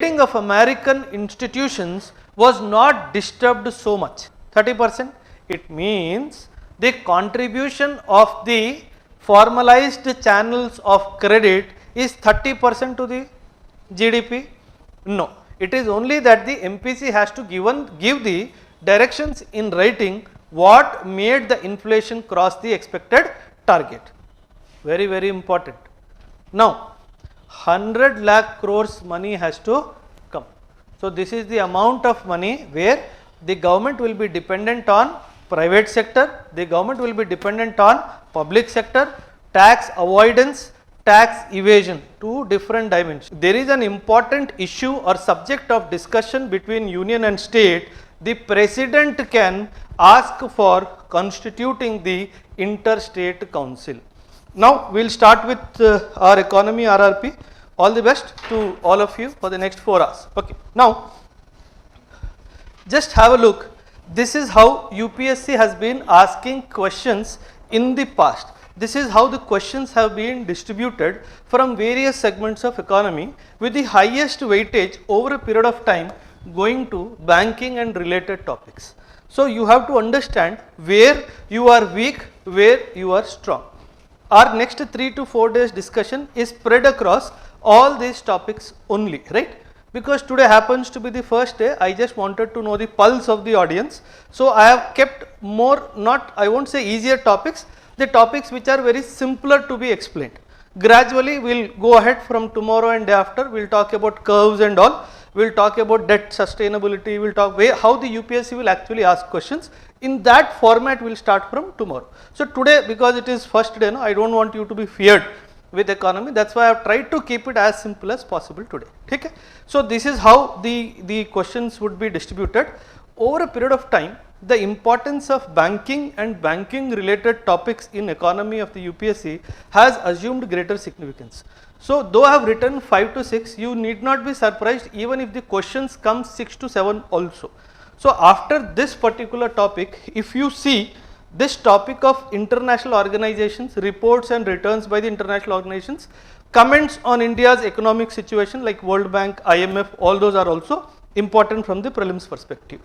rating of American institutions was not disturbed so much, 30%. It means the contribution of the formalized channels of credit is 30% to the GDP? No, it is only that the MPC has to give the directions in writing what made the inflation cross the expected target. Very, very important. Now, 100 lakh crores money has to come. So, this is the amount of money where the government will be dependent on private sector, the government will be dependent on public sector, tax avoidance, tax evasion, two different dimensions. There is an important issue or subject of discussion between union and state. The president can ask for constituting the Interstate Council. Now, we will start with our economy RRP. All the best to all of you for the next 4 hours. Okay. Now, just have a look. This is how UPSC has been asking questions in the past. This is how the questions have been distributed from various segments of economy with the highest weightage over a period of time going to banking and related topics. So, you have to understand where you are weak, where you are strong. Our next 3 to 4 days discussion is spread across all these topics only, right? Because today happens to be the first day, I just wanted to know the pulse of the audience. So, I have kept more, not I won't say easier topics, the topics which are very simpler to be explained. Gradually we will go ahead from tomorrow and day after, we will talk about curves and all, we will talk about debt sustainability, we will talk how the UPSC will actually ask questions. In that format we will start from tomorrow. So, today because it is first day, no, I do not want you to be feared with economy, that is why I have tried to keep it as simple as possible today. Okay? So, this is how the questions would be distributed. Over a period of time, the importance of banking and banking related topics in economy of the UPSC has assumed greater significance. So, though I have written 5 to 6, you need not be surprised even if the questions come 6 to 7 also. So, after this particular topic, if you see this topic of international organizations, reports and returns by the international organizations, comments on India's economic situation like World Bank, IMF, all those are also important from the prelims perspective.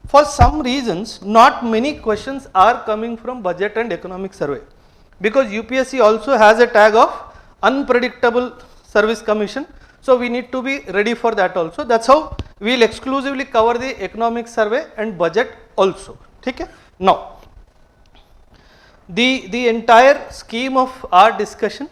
For some reasons, not many questions are coming from budget and economic survey, because UPSC also has a tag of unpredictable service commission. So, we need to be ready for that also. That is how we will exclusively cover the economic survey and budget also. Okay? Now, the entire scheme of our discussion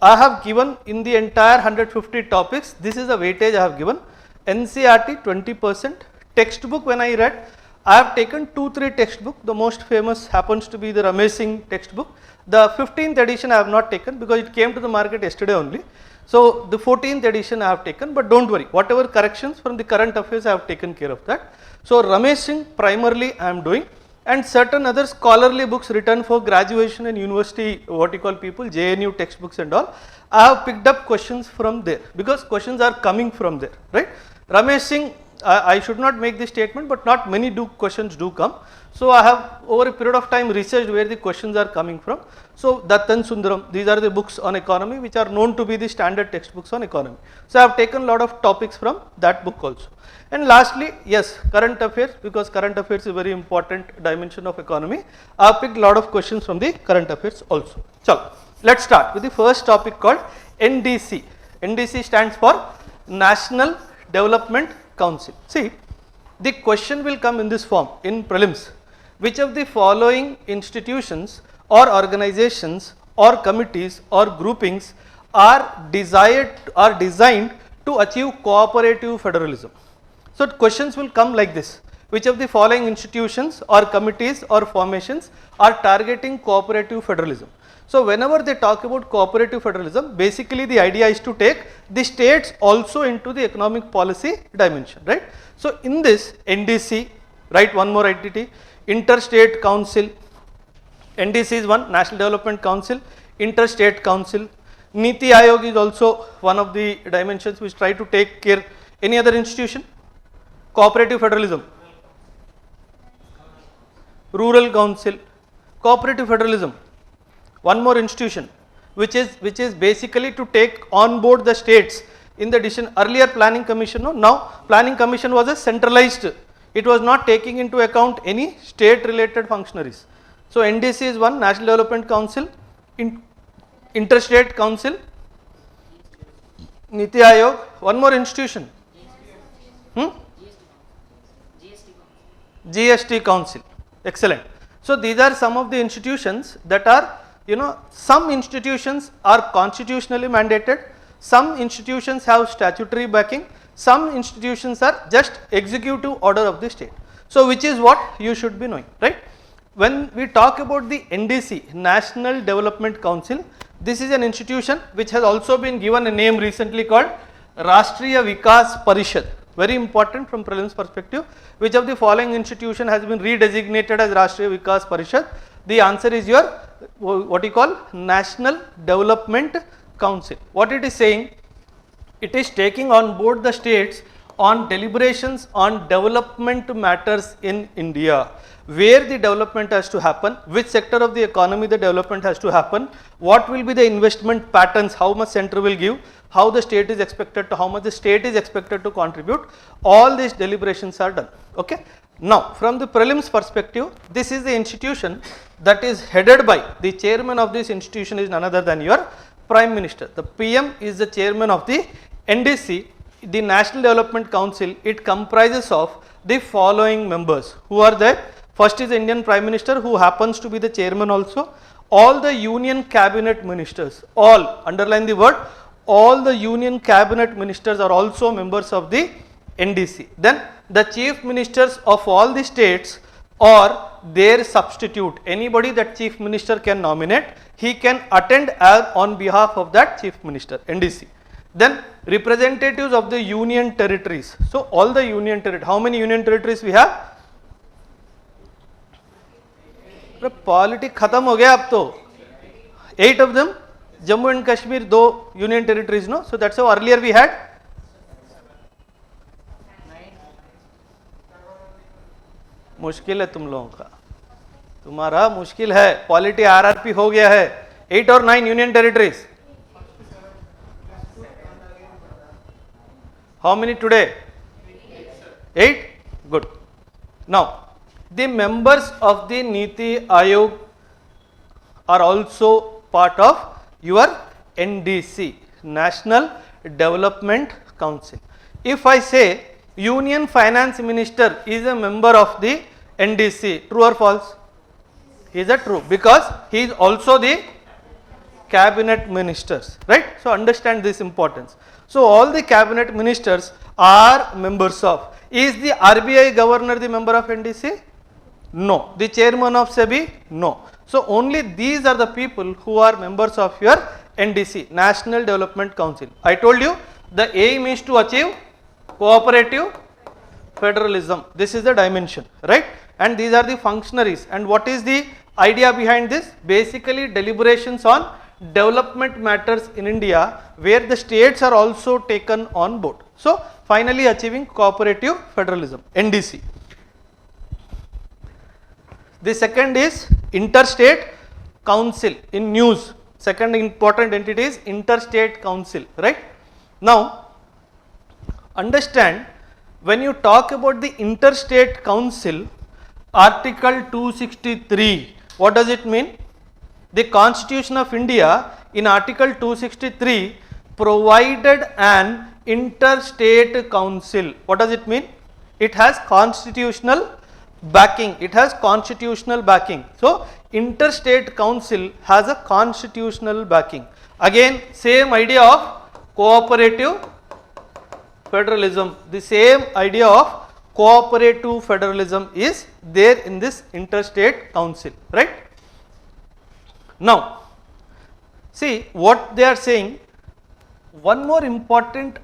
I have given in the entire 150 topics. This is the weightage I have given. NCERT 20%. Textbook, when I read, I have taken 2-3 textbook. The most famous happens to be the Ramesh Singh textbook. The 15th edition I have not taken because it came to the market yesterday only. So, the 14th edition I have taken, but do not worry, whatever corrections from the current affairs I have taken care of that. So, Ramesh Singh primarily I am doing, and certain other scholarly books written for graduation and university, what you call people, JNU textbooks and all, I have picked up questions from there because questions are coming from there, right. Ramesh Singh, I should not make this statement, but not many questions do come. So, I have over a period of time researched where the questions are coming from. So, Dattan Sundaram, these are the books on economy which are known to be the standard textbooks on economy. So, I have taken a lot of topics from that book also. And lastly, yes, current affairs, because current affairs is a very important dimension of economy. I have picked a lot of questions from the current affairs also. So, let us start with the first topic called NDC. NDC stands for National Development Council. See, the question will come in this form in prelims. Which of the following institutions or organizations or committees or groupings are designed to achieve cooperative federalism? So, questions will come like this. Which of the following institutions or committees or formations are targeting cooperative federalism? So, whenever they talk about cooperative federalism, basically the idea is to take the states also into the economic policy dimension, right. So, in this NDC, write one more entity, Interstate Council, NDC is one, National Development Council, Interstate Council, Niti Aayog is also one of the dimensions which try to take care. Any other institution? Cooperative federalism, Rural Council, cooperative federalism. One more institution which is basically to take on board the states in the decision. Earlier planning commission, no, now planning commission was a centralized, it was not taking into account any state related functionaries. So NDC is one, National Development Council, Interstate Council, Niti Ayog, one more institution, GST Council, excellent. So these are some of the institutions that are, some institutions are constitutionally mandated, some institutions have statutory backing, some institutions are just executive order of the state. So which is what you should be knowing, right? When we talk about the NDC, National Development Council, this is an institution which has also been given a name recently called Rashtriya Vikas Parishad. Very important from prelims perspective. Which of the following institution has been redesignated as Rashtriya Vikas Parishad? The answer is your, what you call, National Development Council. What it is saying? It is taking on board the states on deliberations on development matters in India, where the development has to happen, which sector of the economy the development has to happen, what will be the investment patterns, how much center will give, how the state is expected to, how much the state is expected to contribute, all these deliberations are done. Okay. Now from the prelims perspective, this is the institution that is headed by, the chairman of this institution is none other than your Prime Minister. The PM is the chairman of the NDC, the National Development Council. It comprises of the following members. Who are there? First is the Indian Prime Minister, who happens to be the chairman also. All the union cabinet ministers, all, underline the word, all the union cabinet ministers are also members of the NDC. Then the chief ministers of all the states or their substitute, anybody that chief minister can nominate, he can attend as on behalf of that chief minister, NDC. Then representatives of the union territories. So all the union territories, how many union territories we have? Politics खत्म हो गया अब तो. 8 of them, Jammu and Kashmir, 2 union territories, no? So that's how earlier we had. मुश्किल है तुम लोगों का, तुम्हारा मुश्किल है. पॉलिटी आरआरपी हो गया है. 8 or 9 union territories. How many today? 8. Good. Now the members of the Niti Ayog are also part of your NDC, National Development Council. If I say Union Finance Minister is a member of the NDC, true or false? He is a true, because he is also the cabinet ministers, right? So understand this importance. So all the cabinet ministers are members of. Is the RBI governor the member of NDC? No. The chairman of SEBI? No. So only these are the people who are members of your NDC, National Development Council. I told you the aim is to achieve cooperative federalism. This is the dimension, right? And these are the functionaries. And what is the idea behind this? Basically deliberations on development matters in India, where the states are also taken on board. So finally achieving cooperative federalism, NDC. The second is Interstate Council. In news, second important entity is Interstate Council, right? Now understand, when you talk about the Interstate Council, Article 263, what does it mean? The Constitution of India in Article 263 provided an Interstate Council. What does it mean? It has constitutional backing. It has constitutional backing. So Interstate Council has a constitutional backing. Again, same idea of cooperative federalism. The same idea of cooperative federalism is there in this Interstate Council, right? Now see what they are saying. One more important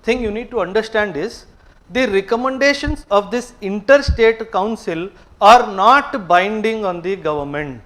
thing you need to understand is, the recommendations of this Interstate Council are not binding on the government.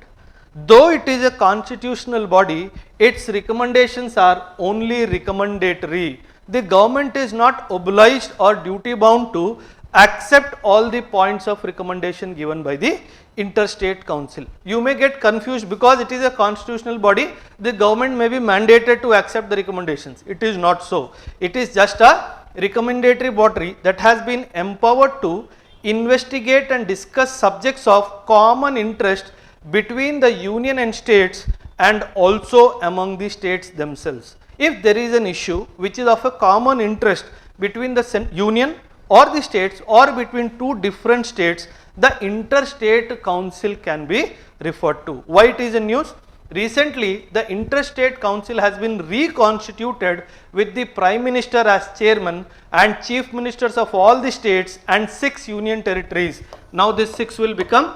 Though it is a constitutional body, its recommendations are only recommendatory. The government is not obliged or duty bound to accept all the points of recommendation given by the Interstate Council. You may get confused because it is a constitutional body, the government may be mandated to accept the recommendations. It is not so. It is just a recommendatory body that has been empowered to investigate and discuss subjects of common interest between the union and states and also among the states themselves. If there is an issue which is of a common interest between the union or the states or between two different states, the Interstate Council can be referred to. Why it is a news? Recently, the Interstate Council has been reconstituted with the Prime Minister as chairman and Chief Ministers of all the states and 6 union territories. Now this 6 will become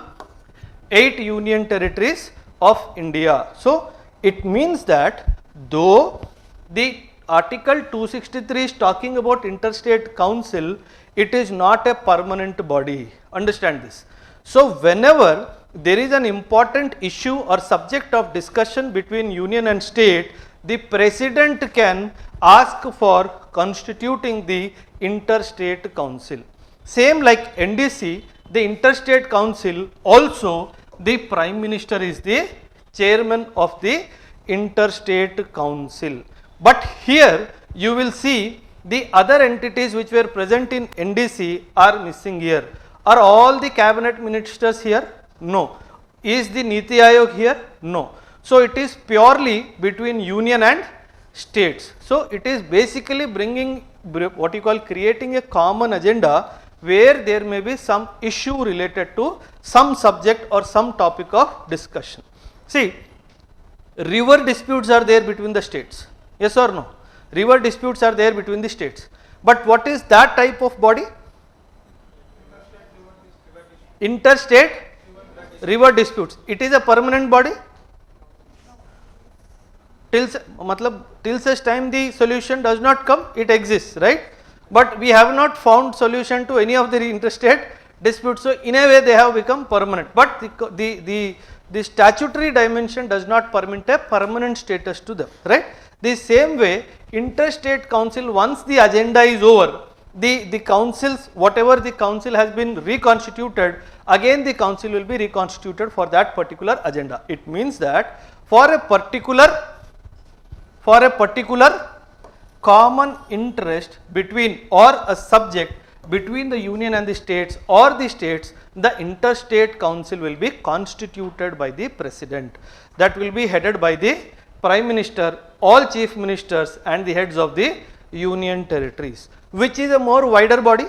8 union territories of India. So it means that though the Article 263 is talking about Interstate Council, it is not a permanent body. Understand this. So whenever there is an important issue or subject of discussion between union and state, the president can ask for constituting the Interstate Council. Same like NDC, the Interstate Council, also the Prime Minister is the chairman of the Interstate Council. But here you will see the other entities which were present in NDC are missing here. Are all the cabinet ministers here? No. Is the Niti Aayog here? No. So it is purely between union and states. So it is basically bringing what you call creating a common agenda where there may be some issue related to some subject or some topic of discussion. See, river disputes are there between the states. Yes or no? River disputes are there between the states. But what is that type of body? Interstate river disputes. It is a permanent body. Till such time the solution does not come, it exists, right? But we have not found solution to any of the interstate disputes. So in a way they have become permanent. But the statutory dimension does not permit a permanent status to them, right? The same way, Interstate Council, once the agenda is over, the councils, whatever the council has been reconstituted, again the council will be reconstituted for that particular agenda. It means that for a particular common interest between or a subject between the union and the states or the states, the Interstate Council will be constituted by the president. That will be headed by the Prime Minister, all chief ministers and the heads of the union territories. Which is a more wider body?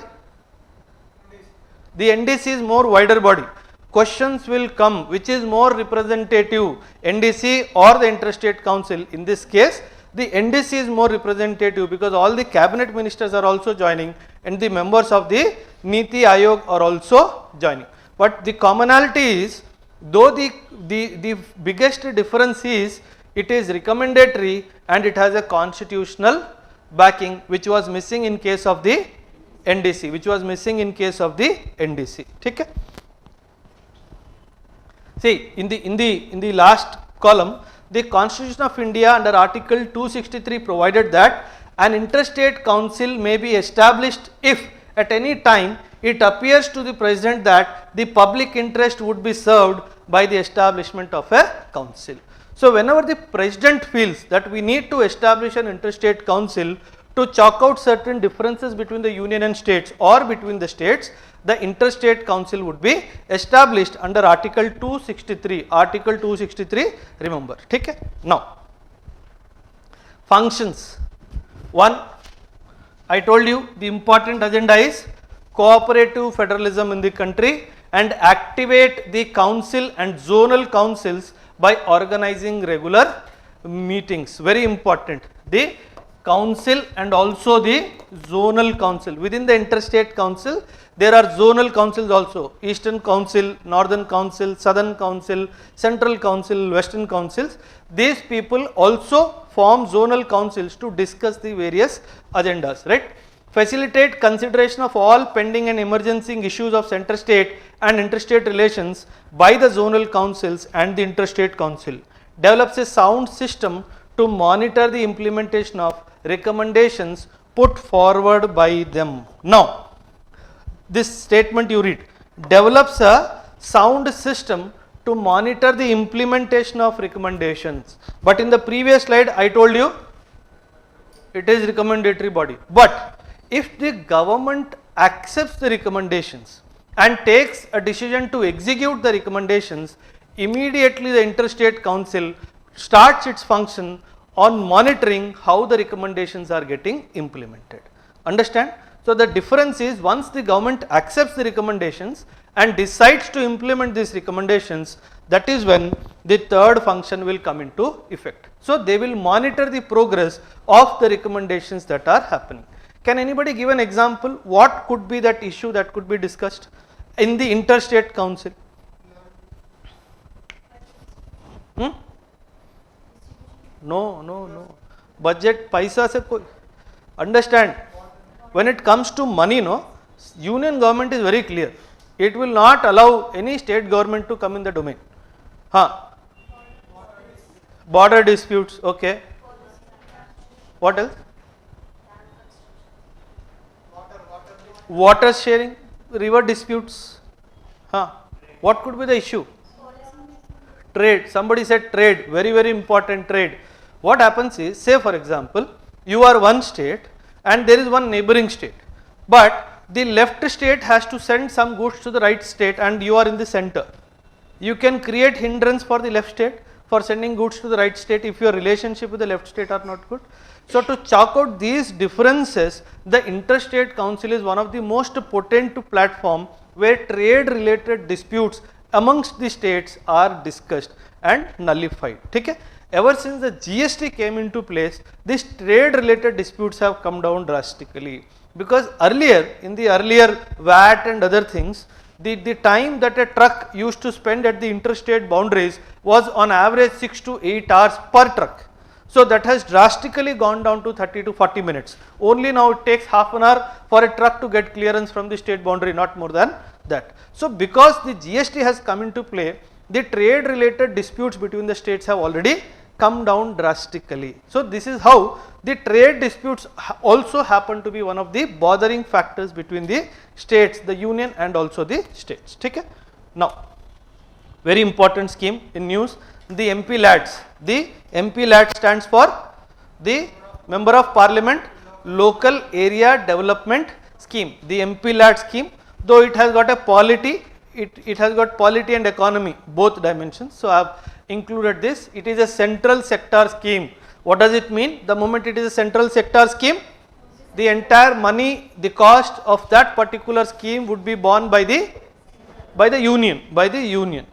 The NDC is more wider body. Questions will come which is more representative, NDC or the Interstate Council. In this case, the NDC is more representative because all the cabinet ministers are also joining and the members of the Niti Aayog are also joining. But the commonality is, though the biggest difference is it is recommendatory and it has a constitutional backing, which was missing in case of the NDC, Okay? See, in the last column, the Constitution of India under Article 263 provided that an Interstate Council may be established if at any time it appears to the President that the public interest would be served by the establishment of a council. So whenever the President feels that we need to establish an Interstate Council to chalk out certain differences between the union and states or between the states, the Interstate Council would be established under Article 263. Article 263, remember. Okay? Now, functions. 1, I told you the important agenda is cooperative federalism in the country and activate the council and zonal councils by organizing regular meetings. Very important. The council and also the zonal council. Within the Interstate Council, there are zonal councils also. Eastern Council, Northern Council, Southern Council, Central Council, Western Councils. These people also form zonal councils to discuss the various agendas, right? Facilitate consideration of all pending and emerging issues of center-state and interstate relations by the zonal councils and the Interstate Council. Develops a sound system to monitor the implementation of recommendations put forward by them. Now, this statement you read, develops a sound system to monitor the implementation of recommendations. But in the previous slide I told you it is recommendatory body. But if the government accepts the recommendations and takes a decision to execute the recommendations, immediately the Interstate Council starts its function on monitoring how the recommendations are getting implemented. Understand? So the difference is, once the government accepts the recommendations and decides to implement these recommendations, that is when the third function will come into effect. So they will monitor the progress of the recommendations that are happening. Can anybody give an example? What could be that issue that could be discussed in the Interstate Council? No. Budget, paisa se koi. Understand, when it comes to money, no, union government is very clear. It will not allow any state government to come in the domain. Border disputes, okay. What else? Water sharing, river disputes. What could be the issue? Trade. Somebody said trade, very important, trade. What happens is, say for example, you are one state and there is one neighboring state, but the left state has to send some goods to the right state and you are in the center. You can create hindrance for the left state for sending goods to the right state if your relationship with the left state are not good. So to chalk out these differences, the Interstate Council is one of the most potent platform where trade related disputes amongst the states are discussed and nullified. Okay? Ever since the GST came into place, these trade related disputes have come down drastically, because earlier, in the earlier VAT and other things, the time that a truck used to spend at the interstate boundaries was on average 6 to 8 hours per truck. So that has drastically gone down to 30 to 40 minutes. Only now it takes half an hour for a truck to get clearance from the state boundary, not more than that. So because the GST has come into play, the trade related disputes between the states have already come down drastically. So this is how the trade disputes also happen to be one of the bothering factors between the states, the union and also the states. Okay? Now, very important scheme in news, the MPLADS. The MPLADS stands for the Member of Parliament Local Area Development Scheme. The MPLADS scheme, though it has got a polity, it has got polity and economy, both dimensions. So I have included this. It is a central sector scheme. What does it mean? The moment it is a central sector scheme, the entire money, the cost of that particular scheme would be borne by the union.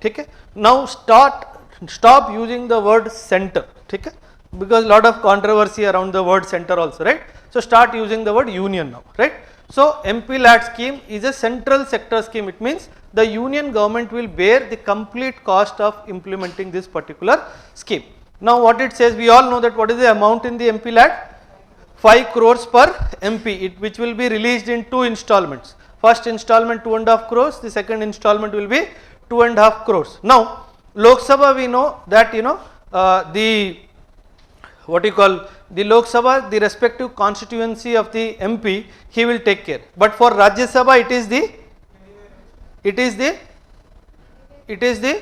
Okay? Now stop using the word center. Okay? Because lot of controversy around the word center also, right? So start using the word union now, right? So MPLAD scheme is a central sector scheme. It means the union government will bear the complete cost of implementing this particular scheme. Now what it says, we all know that what is the amount in the MPLAD? 5 crores per MP, which will be released in 2 installments. First installment 2.5 crores, the second installment will be 2.5 crores. Now Lok Sabha, we know that the Lok Sabha, the respective constituency of the MP, he will take care. But for Rajya Sabha, it is the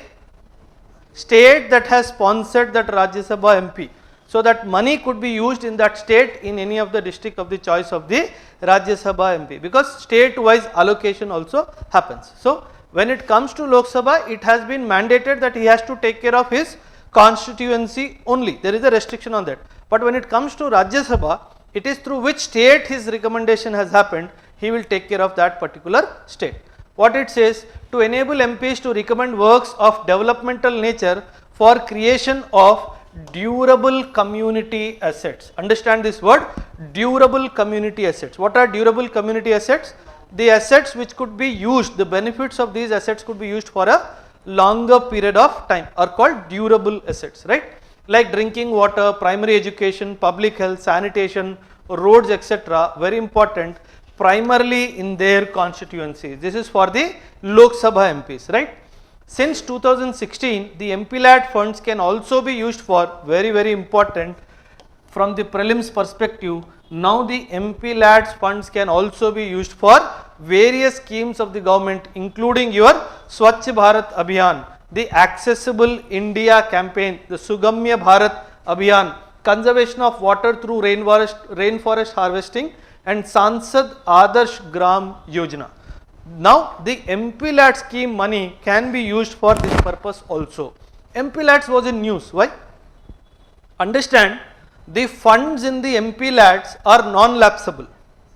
state that has sponsored that Rajya Sabha MP. So that money could be used in that state in any of the district of the choice of the Rajya Sabha MP, because state wise allocation also happens. So when it comes to Lok Sabha, it has been mandated that he has to take care of his constituency only. There is a restriction on that. But when it comes to Rajya Sabha, it is through which state his recommendation has happened, he will take care of that particular state. What it says, to enable MPs to recommend works of developmental nature for creation of durable community assets. Understand this word, durable community assets. What are durable community assets? The assets which could be used, the benefits of these assets could be used for a longer period of time are called durable assets, right? Like drinking water, primary education, public health, sanitation, roads, etc. Very important, primarily in their constituencies. This is for the Lok Sabha MPs, right? Since 2016, the MPLAD funds can also be used for, very important, from the prelims perspective, now the MPLADS funds can also be used for various schemes of the government, including your Swachh Bharat Abhiyan, the Accessible India campaign, the Sugamya Bharat Abhiyan, conservation of water through rainforest harvesting, and Sansad Adarsh Gram Yojana. Now the MPLADS scheme money can be used for this purpose also. MPLADS was in news. Why? Understand, the funds in the MPLADS are non-lapsable.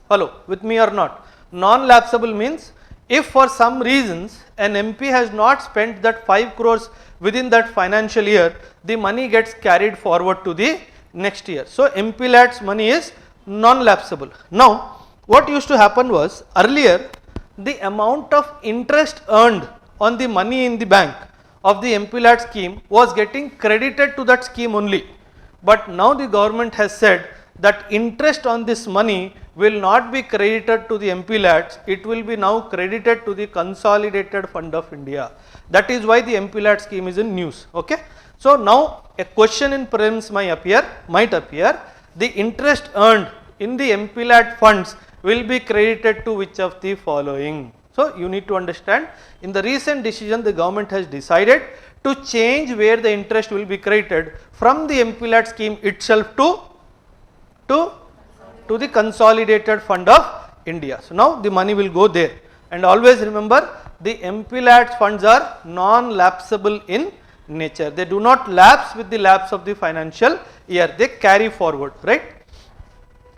Follow with me or not? Non-lapsable means if for some reasons an MP has not spent that 5 crores within that financial year, the money gets carried forward to the next year. So MPLADS money is non-lapsable. Now what used to happen was, earlier the amount of interest earned on the money in the bank of the MPLADS scheme was getting credited to that scheme only. But now the government has said that interest on this money will not be credited to the MPLADS, it will be now credited to the Consolidated Fund of India. That is why the MPLADS scheme is in news. Okay. So now a question in prelims might appear, the interest earned in the MPLAD funds will be credited to which of the following. So you need to understand, in the recent decision the government has decided to change where the interest will be credited from the MPLAD scheme itself to the Consolidated Fund of India. So now the money will go there, and always remember, the MPLAD funds are non-lapsable in nature. They do not lapse with the lapse of the financial year, they carry forward, right.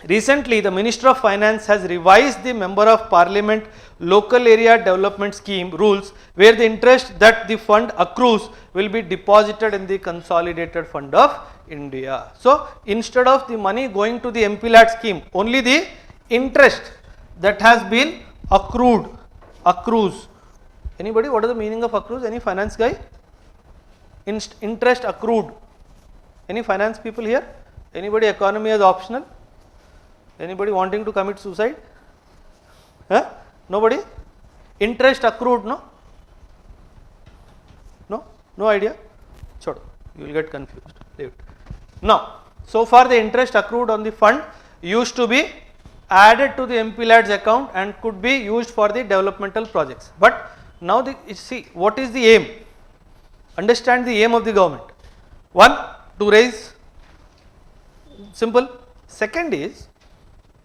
Recently the Minister of Finance has revised the Member of Parliament Local Area Development Scheme rules, where the interest that the fund accrues will be deposited in the Consolidated Fund of India. So instead of the money going to the MPLAD scheme, only the interest that has been accrues. Anybody, what is the meaning of accrues? Any finance guy? Interest accrued. Any finance people here? Anybody, economy is optional? Anybody wanting to commit suicide? Huh? Nobody? Interest accrued, no? No idea? Chodo, you will get confused. Leave it. Now, so far the interest accrued on the fund used to be added to the MPLADS account and could be used for the developmental projects. But now see, what is the aim? Understand the aim of the government. One, to raise, simple. Second is,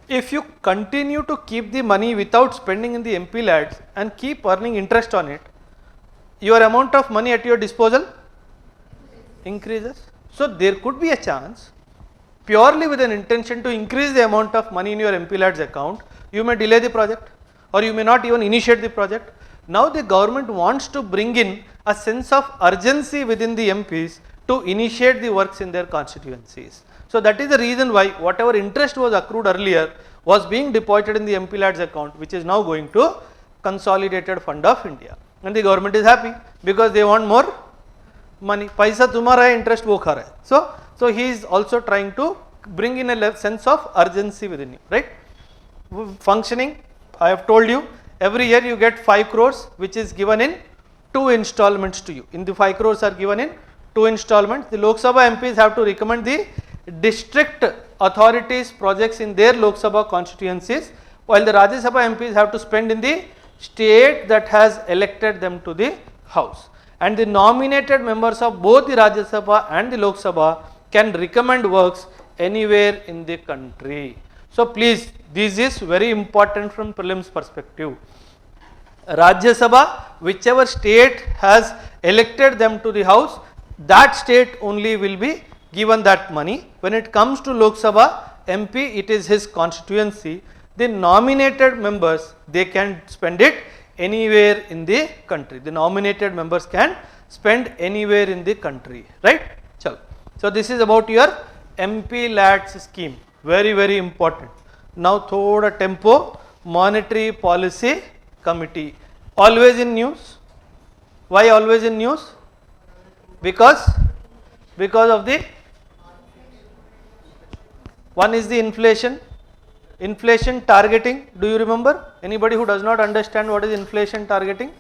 if you continue to keep the money without spending in the MPLADS and keep earning interest on it, your amount of money at your disposal increases. So there could be a chance, purely with an intention to increase the amount of money in your MPLADS account, you may delay the project or you may not even initiate the project. Now the government wants to bring in a sense of urgency within the MPs to initiate the works in their constituencies. So that is the reason why whatever interest was accrued earlier was being deposited in the MPLADS account, which is now going to Consolidated Fund of India. And the government is happy because they want more money. Paisa tumhara hai, interest wo kha raha hai. So he is also trying to bring in a sense of urgency within you, right? Functioning, I have told you, every year you get 5 crores which is given in 2 installments to you. In the 5 crores are given in 2 installments. The Lok Sabha MPs have to recommend the district authorities projects in their Lok Sabha constituencies, while the Rajya Sabha MPs have to spend in the state that has elected them to the house. And the nominated members of both the Rajya Sabha and the Lok Sabha can recommend works anywhere in the country. So please, this is very important from prelims perspective. Rajya Sabha, whichever state has elected them to the house, that state only will be given that money. When it comes to Lok Sabha MP, it is his constituency. The nominated members, they can spend it anywhere in the country. The nominated members can spend anywhere in the country, right? Chalo. So this is about your MPLADS scheme, very very important. Now thoda tempo, Monetary Policy Committee, always in news. Why always in news? Because of the one is the inflation targeting. Do you remember? Anybody who does not understand what is inflation targeting?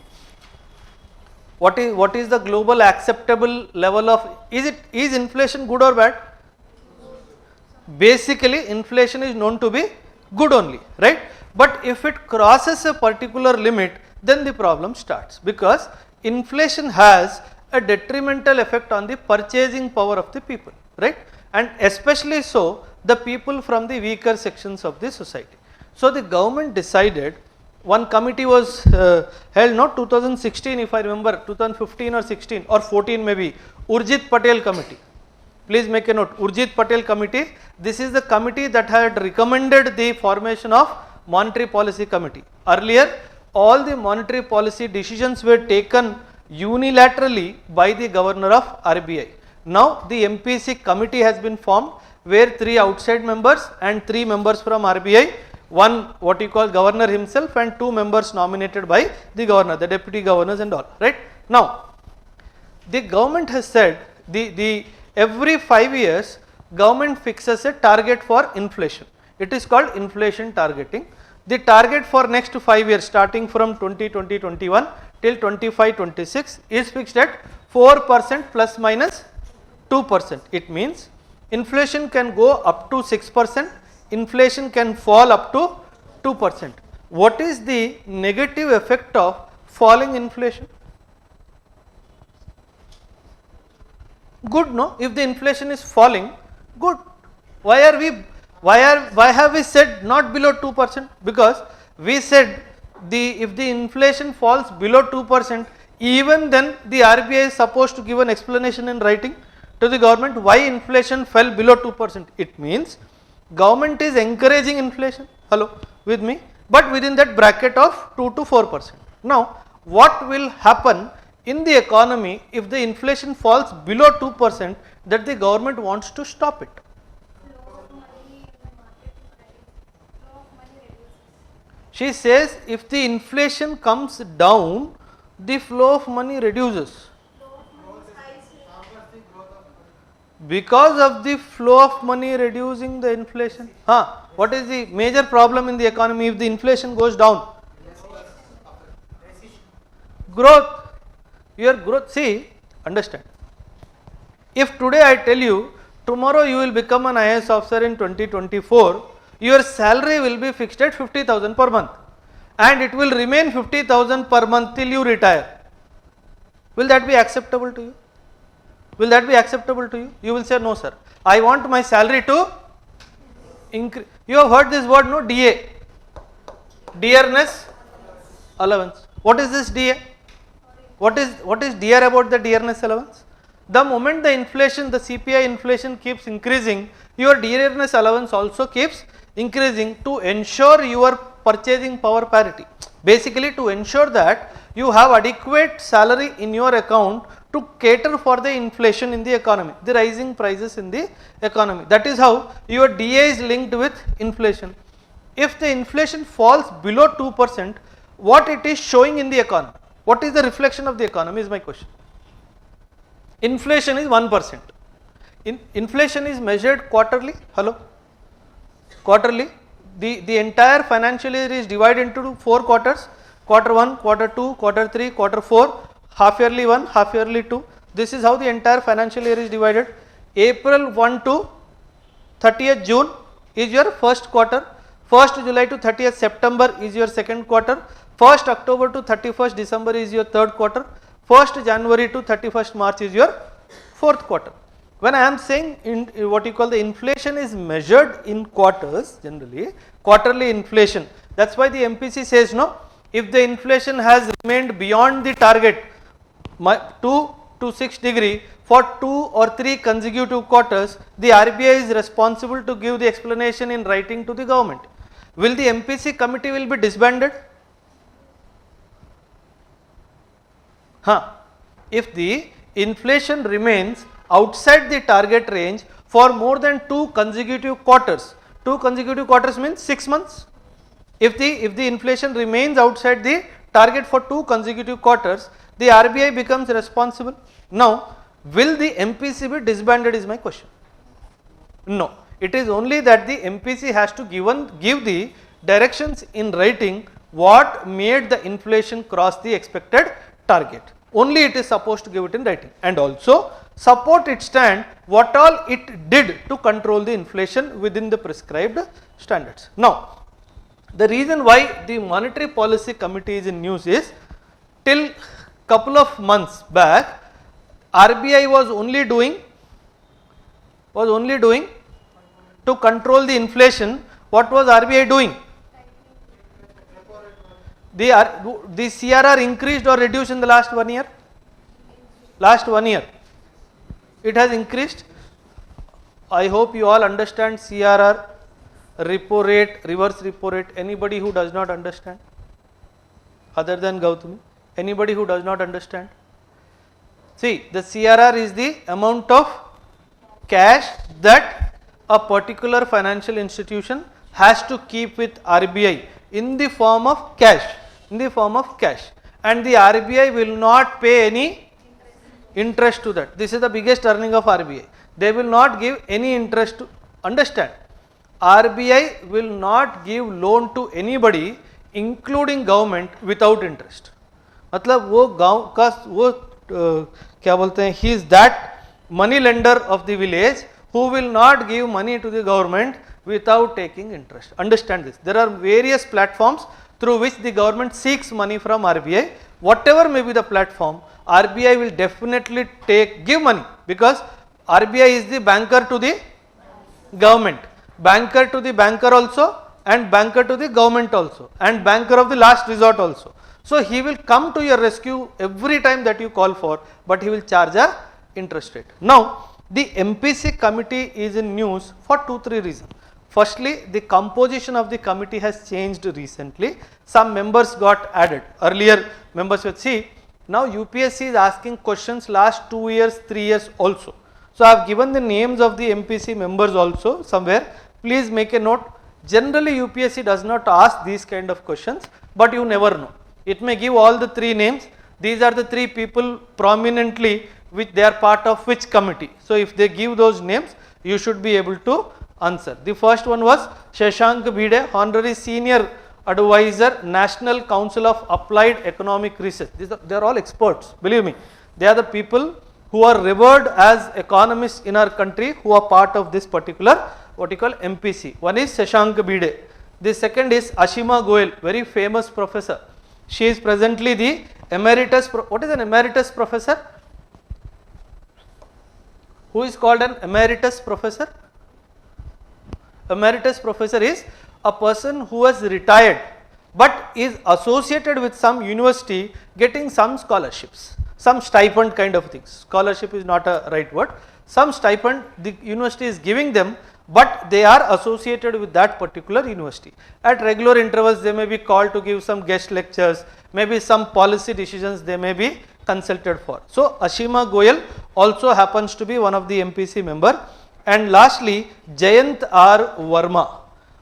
What is the global acceptable level of, is inflation good or bad? Basically inflation is known to be good only, right? but if it crosses a particular limit, then the problem starts, because inflation has a detrimental effect on the purchasing power of the people, right, and especially so the people from the weaker sections of the society. So the government decided, one committee was held, not 2016 if I remember, 2015 or 16 or 14 maybe, Urjit Patel committee. Please make a note, Urjit Patel committee. This is the committee that had recommended the formation of monetary policy committee. Earlier, all the monetary policy decisions were taken unilaterally by the governor of RBI. Now the MPC committee has been formed, where 3 outside members and 3 members from RBI, one what you call governor himself and 2 members nominated by the governor, the deputy governors and all, right. Now the government has said, every 5 years government fixes a target for inflation. It is called inflation targeting. The target for next 5 years starting from 2020-21 till 25-26 is fixed at 4% plus minus 2%. It means inflation can go up to 6%, inflation can fall up to 2%. What is the negative effect of falling inflation? Good, no? If the inflation is falling, good. Why have we said not below 2%? Because we said if the inflation falls below 2%, even then the RBI is supposed to give an explanation in writing to the government why inflation fell below 2%. It means government is encouraging inflation, hello, with me, but within that bracket of 2 to 4%. Now what will happen in the economy if the inflation falls below 2%, that the government wants to stop it? She says if the inflation comes down, the flow of money reduces. Because of the flow of money reducing the inflation. What is the major problem in the economy if the inflation goes down? Growth. Your growth, see, understand. If today I tell you, tomorrow you will become an IAS officer in 2024, your salary will be fixed at 50,000 per month and it will remain 50,000 per month till you retire. Will that be acceptable to you? Will that be acceptable to you? You will say, no sir, I want my salary to increase. You have heard this word, no? DA, dearness allowance. What is this DA? What is dear about the dearness allowance? The moment the inflation, the CPI inflation keeps increasing, your dearness allowance also keeps increasing to ensure your purchasing power parity. Basically to ensure that you have adequate salary in your account to cater for the inflation in the economy, the rising prices in the economy. That is how your DA is linked with inflation. If the inflation falls below 2%, what it is showing in the economy? What is the reflection of the economy is my question. Inflation is 1%. Inflation is measured quarterly. Hello? Quarterly. The entire financial year is divided into 4 quarters. Quarter 1, quarter 2, quarter 3, quarter 4, half yearly 1, half yearly 2. This is how the entire financial year is divided. April 1 to 30th June is your first quarter. 1st July to 30th September is your second quarter. 1st October to 31st December is your third quarter. 1st January to 31st March is your fourth quarter. When I am saying what you call the inflation is measured in quarters, generally quarterly inflation, that is why the MPC says no, if the inflation has remained beyond the target 2 to 6 degree for 2 or 3 consecutive quarters, the RBI is responsible to give the explanation in writing to the government. Will the MPC committee will be disbanded? If the inflation remains outside the target range for more than 2 consecutive quarters, 2 consecutive quarters means 6 months. If the inflation remains outside the target for 2 consecutive quarters, the RBI becomes responsible. Now, will the MPC be disbanded is my question. No, it is only that the MPC has to give the directions in writing what made the inflation cross the expected target. Only it is supposed to give it in writing, and also support its stand what all it did to control the inflation within the prescribed standards. Now, The reason why the Monetary Policy Committee is in news is, till couple of months back, RBI was only doing to control the inflation. What was RBI doing? The CRR increased or reduced in the last 1 year? Last 1 year it has increased. I hope you all understand CRR, repo rate, reverse repo rate. Anybody who does not understand other than Gautami? Anybody who does not understand? See, the CRR is the amount of cash that a particular financial institution has to keep with RBI in the form of cash, and the RBI will not pay any interest to that. This is the biggest earning of RBI. They will not give any interest to, understand, RBI will not give loan to anybody including government without interest. मतलब वो गांव का वो क्या बोलते हैं, he is that money lender of the village who will not give money to the government without taking interest. Understand this. There are various platforms through which the government seeks money from RBI. Whatever may be the platform, RBI will definitely give money, because RBI is the banker to the government, banker to the banker also, and banker to the government also, and banker of the last resort also. So he will come to your rescue every time that you call for, but he will charge a interest rate. Now the MPC committee is in news for 2-3 reasons. Firstly, the composition of the committee has changed recently. Some members got added. Earlier members would see, now UPSC is asking questions last 2 years, 3 years also. So I have given the names of the MPC members also somewhere. Please make a note. Generally UPSC does not ask these kind of questions, but you never know. It may give all the 3 names. These are the 3 people prominently which they are part of which committee. So if they give those names, you should be able to answer. The first one was Shashank Bhide, Honorary Senior Advisor, National Council of Applied Economic Research. They are all experts, believe me. They are the people who are revered as economists in our country, who are part of this particular what you call MPC. One is Shashank Bhide. The second is Ashima Goel, very famous professor. She is presently the emeritus. What is an emeritus professor? Who is called an emeritus professor? Emeritus professor is a person who has retired but is associated with some university getting some scholarships, some stipend kind of things. Scholarship is not a right word. Some stipend the university is giving them, but they are associated with that particular university. At regular intervals they may be called to give some guest lectures, maybe some policy decisions they may be consulted for. So Ashima Goyal also happens to be one of the MPC member. And lastly, Jayant R. Verma,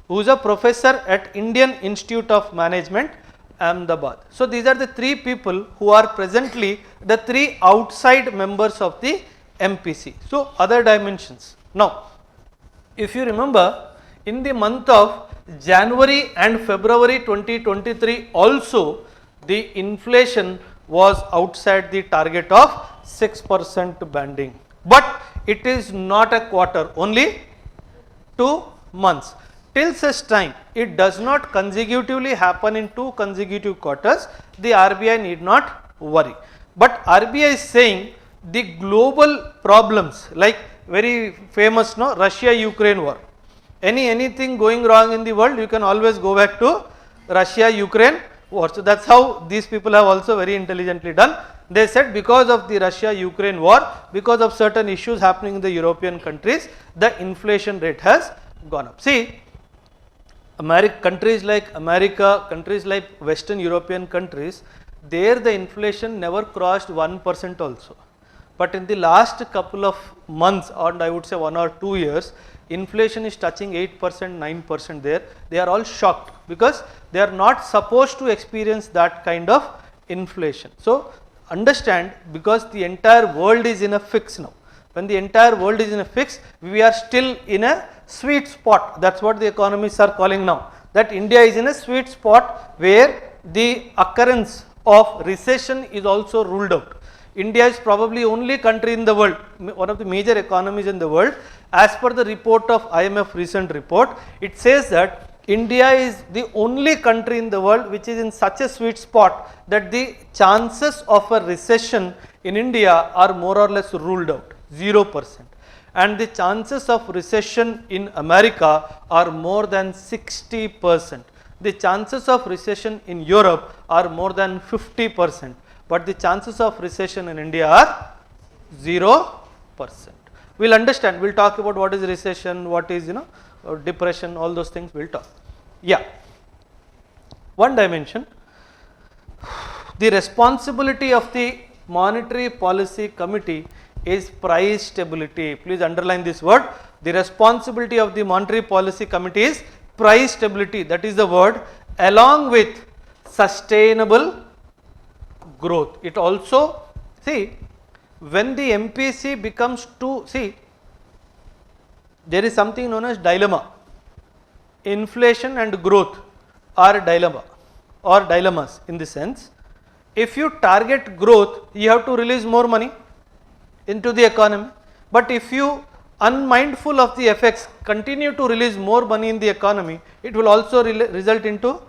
who is a professor at Indian Institute of Management, Ahmedabad. So these are the 3 people who are presently the 3 outside members of the MPC. So other dimensions. Now if you remember, in the month of January and February 2023 also, the inflation was outside the target of 6% banding, but it is not a quarter, only 2 months. Till such time it does not consecutively happen in 2 consecutive quarters, the RBI need not worry. But RBI is saying the global problems, like very famous Russia-Ukraine war. Anything going wrong in the world, you can always go back to Russia-Ukraine war. So that's how these people have also very intelligently done. They said because of the Russia-Ukraine war, because of certain issues happening in the European countries, the inflation rate has gone up. See, countries like America, countries like Western European countries, there the inflation never crossed 1% also. But in the last couple of months, or I would say 1 or 2 years, inflation is touching 8%, 9% there. They are all shocked because they are not supposed to experience that kind of inflation. So understand, because the entire world is in a fix now. When the entire world is in a fix, we are still in a sweet spot. That's what the economists are calling now. That India is in a sweet spot where the occurrence of recession is also ruled out. India is probably only country in the world, one of the major economies in the world. As per the report of IMF recent report, it says that India is the only country in the world which is in such a sweet spot that the chances of a recession in India are more or less ruled out, 0%. And the chances of recession in America are more than 60%. The chances of recession in Europe are more than 50%. But the chances of recession in India are 0%. We'll understand, we'll talk about what is recession, what is depression, all those things we'll talk. Yeah. One dimension, the responsibility of the Monetary Policy Committee is price stability. Please underline this word. The responsibility of the Monetary Policy Committee is price stability. That is the word, along with sustainable growth. It also, see, when the MPC becomes too, see, there is something known as dilemma. Inflation and growth are dilemma or dilemmas in the sense, if you target growth, you have to release more money into the economy, but if you unmindful of the effects continue to release more money in the economy, it will also result into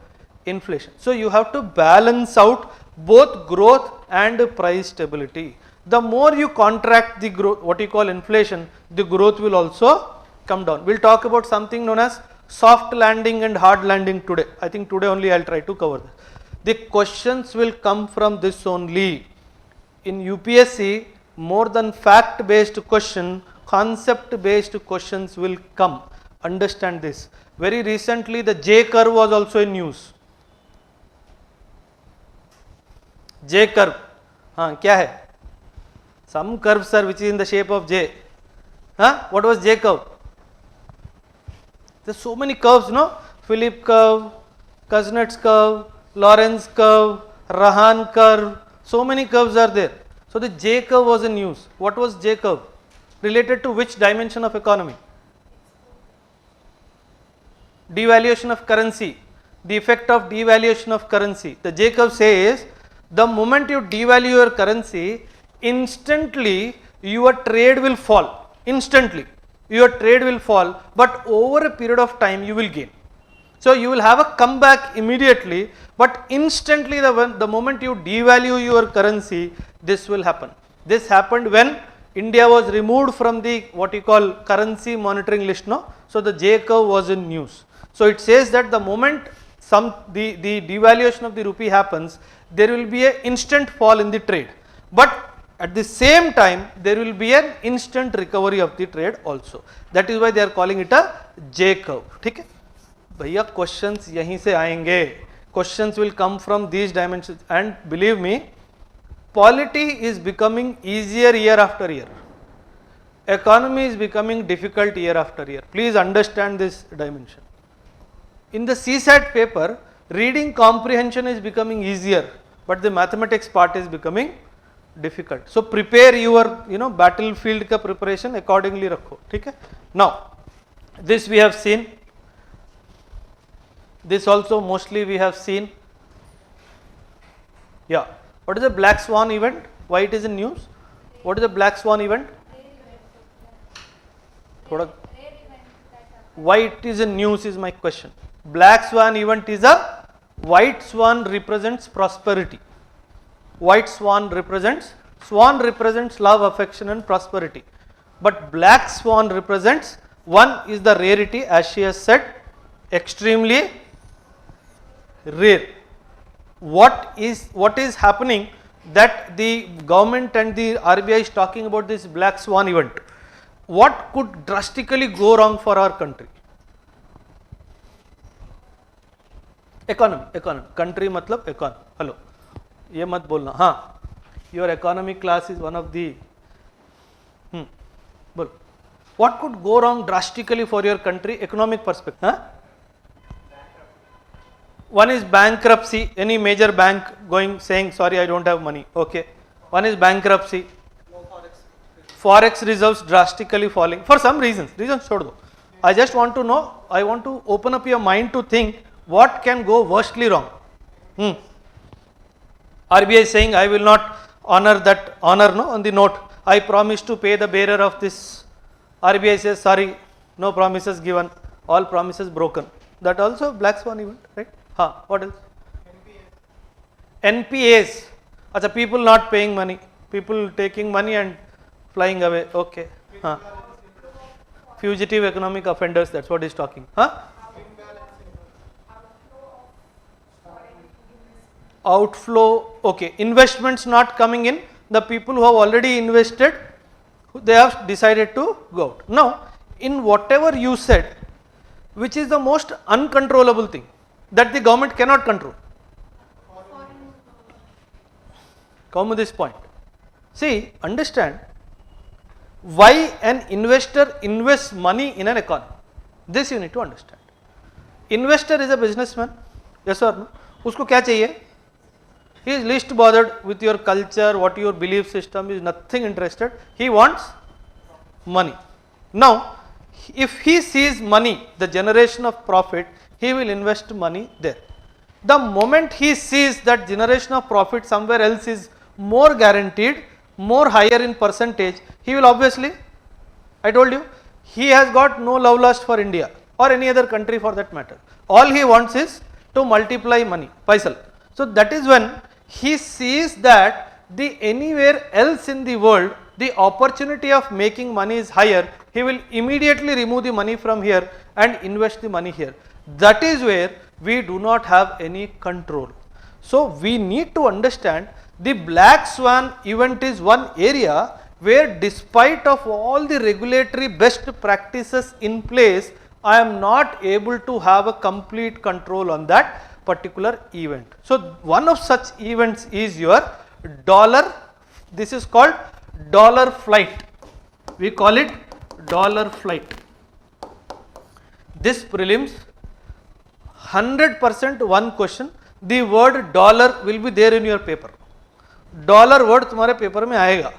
inflation. So you have to balance out both growth and price stability. The more you contract the growth, what you call inflation, the growth will also come down. We'll talk about something known as soft landing and hard landing today. I think today only I'll try to cover this. The questions will come from this only. In UPSC, more than fact based question, concept based questions will come. Understand this. Very recently the J curve was also in news. J curve, kya hai? Some curve, sir, which is in the shape of J. What was J curve? There's so many curves, no? Philip curve, Kuznets curve, Lorentz curve, Rahan curve, so many curves are there. So the J curve was in news. What was J curve? Related to which dimension of economy? Devaluation of currency. The effect of devaluation of currency. The J curve says, the moment you devalue your currency, instantly your trade will fall. Instantly your trade will fall, but over a period of time you will gain. So you will have a comeback immediately, but instantly the moment you devalue your currency, this will happen. This happened when India was removed from the what you call currency monitoring list, no? So the J curve was in news. So it says that the moment the devaluation of the rupee happens, there will be an instant fall in the trade, but at the same time there will be an instant recovery of the trade also. That is why they are calling it a J curve. ठीक है भैया, questions यहीं से आएंगे. Questions will come from these dimensions, and believe me, polity is becoming easier year after year. Economy is becoming difficult year after year. Please understand this dimension. In the CSAT paper, reading comprehension is becoming easier, but the mathematics part is becoming difficult. So prepare your battlefield का preparation accordingly रखो. ठीक है. Now this we have seen. This also mostly we have seen. Yeah. What is the Black Swan event? Why it is in news? What is the Black Swan event? Why it is in news is my question. Black Swan event is a white swan represents prosperity. White swan represents love, affection and prosperity. But black swan represents, one is the rarity, as she has said, extremely rare. What is happening that the government and the RBI is talking about this black swan event? What could drastically go wrong for our country? Economy. Country matlab economy. Hello. ये मत बोलना. हाँ, your economic class is one of the बोल. What could go wrong drastically for your country, economic perspective? Huh? One is bankruptcy. Any major bank saying sorry, I don't have money. Okay. One is bankruptcy. Forex reserves drastically falling for some reasons. छोड़ दो. I just want to know. I want to open up your mind to think what can go worstly wrong. RBI is saying I will not honor on the note. I promise to pay the bearer of this. RBI says sorry, no promises given, all promises broken. that also black swan event, right? What else? NPAs. Acha, people not paying money, people taking money and flying away. Okay. Fugitive economic offenders, that's what he's talking. Outflow. Okay. Investments not coming in. The people who have already invested, they have decided to go out. Now, in whatever you said, which is the most uncontrollable thing that the government cannot control? Come to this point. See, understand why an investor invests money in an economy. This you need to understand. Investor is a businessman, yes or no? Usko kya chahiye? He is least bothered with your culture, what your belief system, is nothing interested. He wants money. Now, if he sees money, the generation of profit, he will invest money there. The moment he sees that generation of profit somewhere else is more guaranteed, more higher in percentage, he will obviously, I told you, he has got no love lust for India or any other country for that matter. All he wants is to multiply money, paisal. So that is when he sees that the anywhere else in the world, the opportunity of making money is higher, he will immediately remove the money from here and invest the money here. That is where we do not have any control. So we need to understand the black swan event is one area where despite of all the regulatory best practices in place, I am not able to have a complete control on that particular event. So one of such events is your dollar, this is called dollar flight. We call it dollar flight. This prelims 100% one question, the word dollar will be there in your paper. Dollar word तुम्हारे paper में आएगा,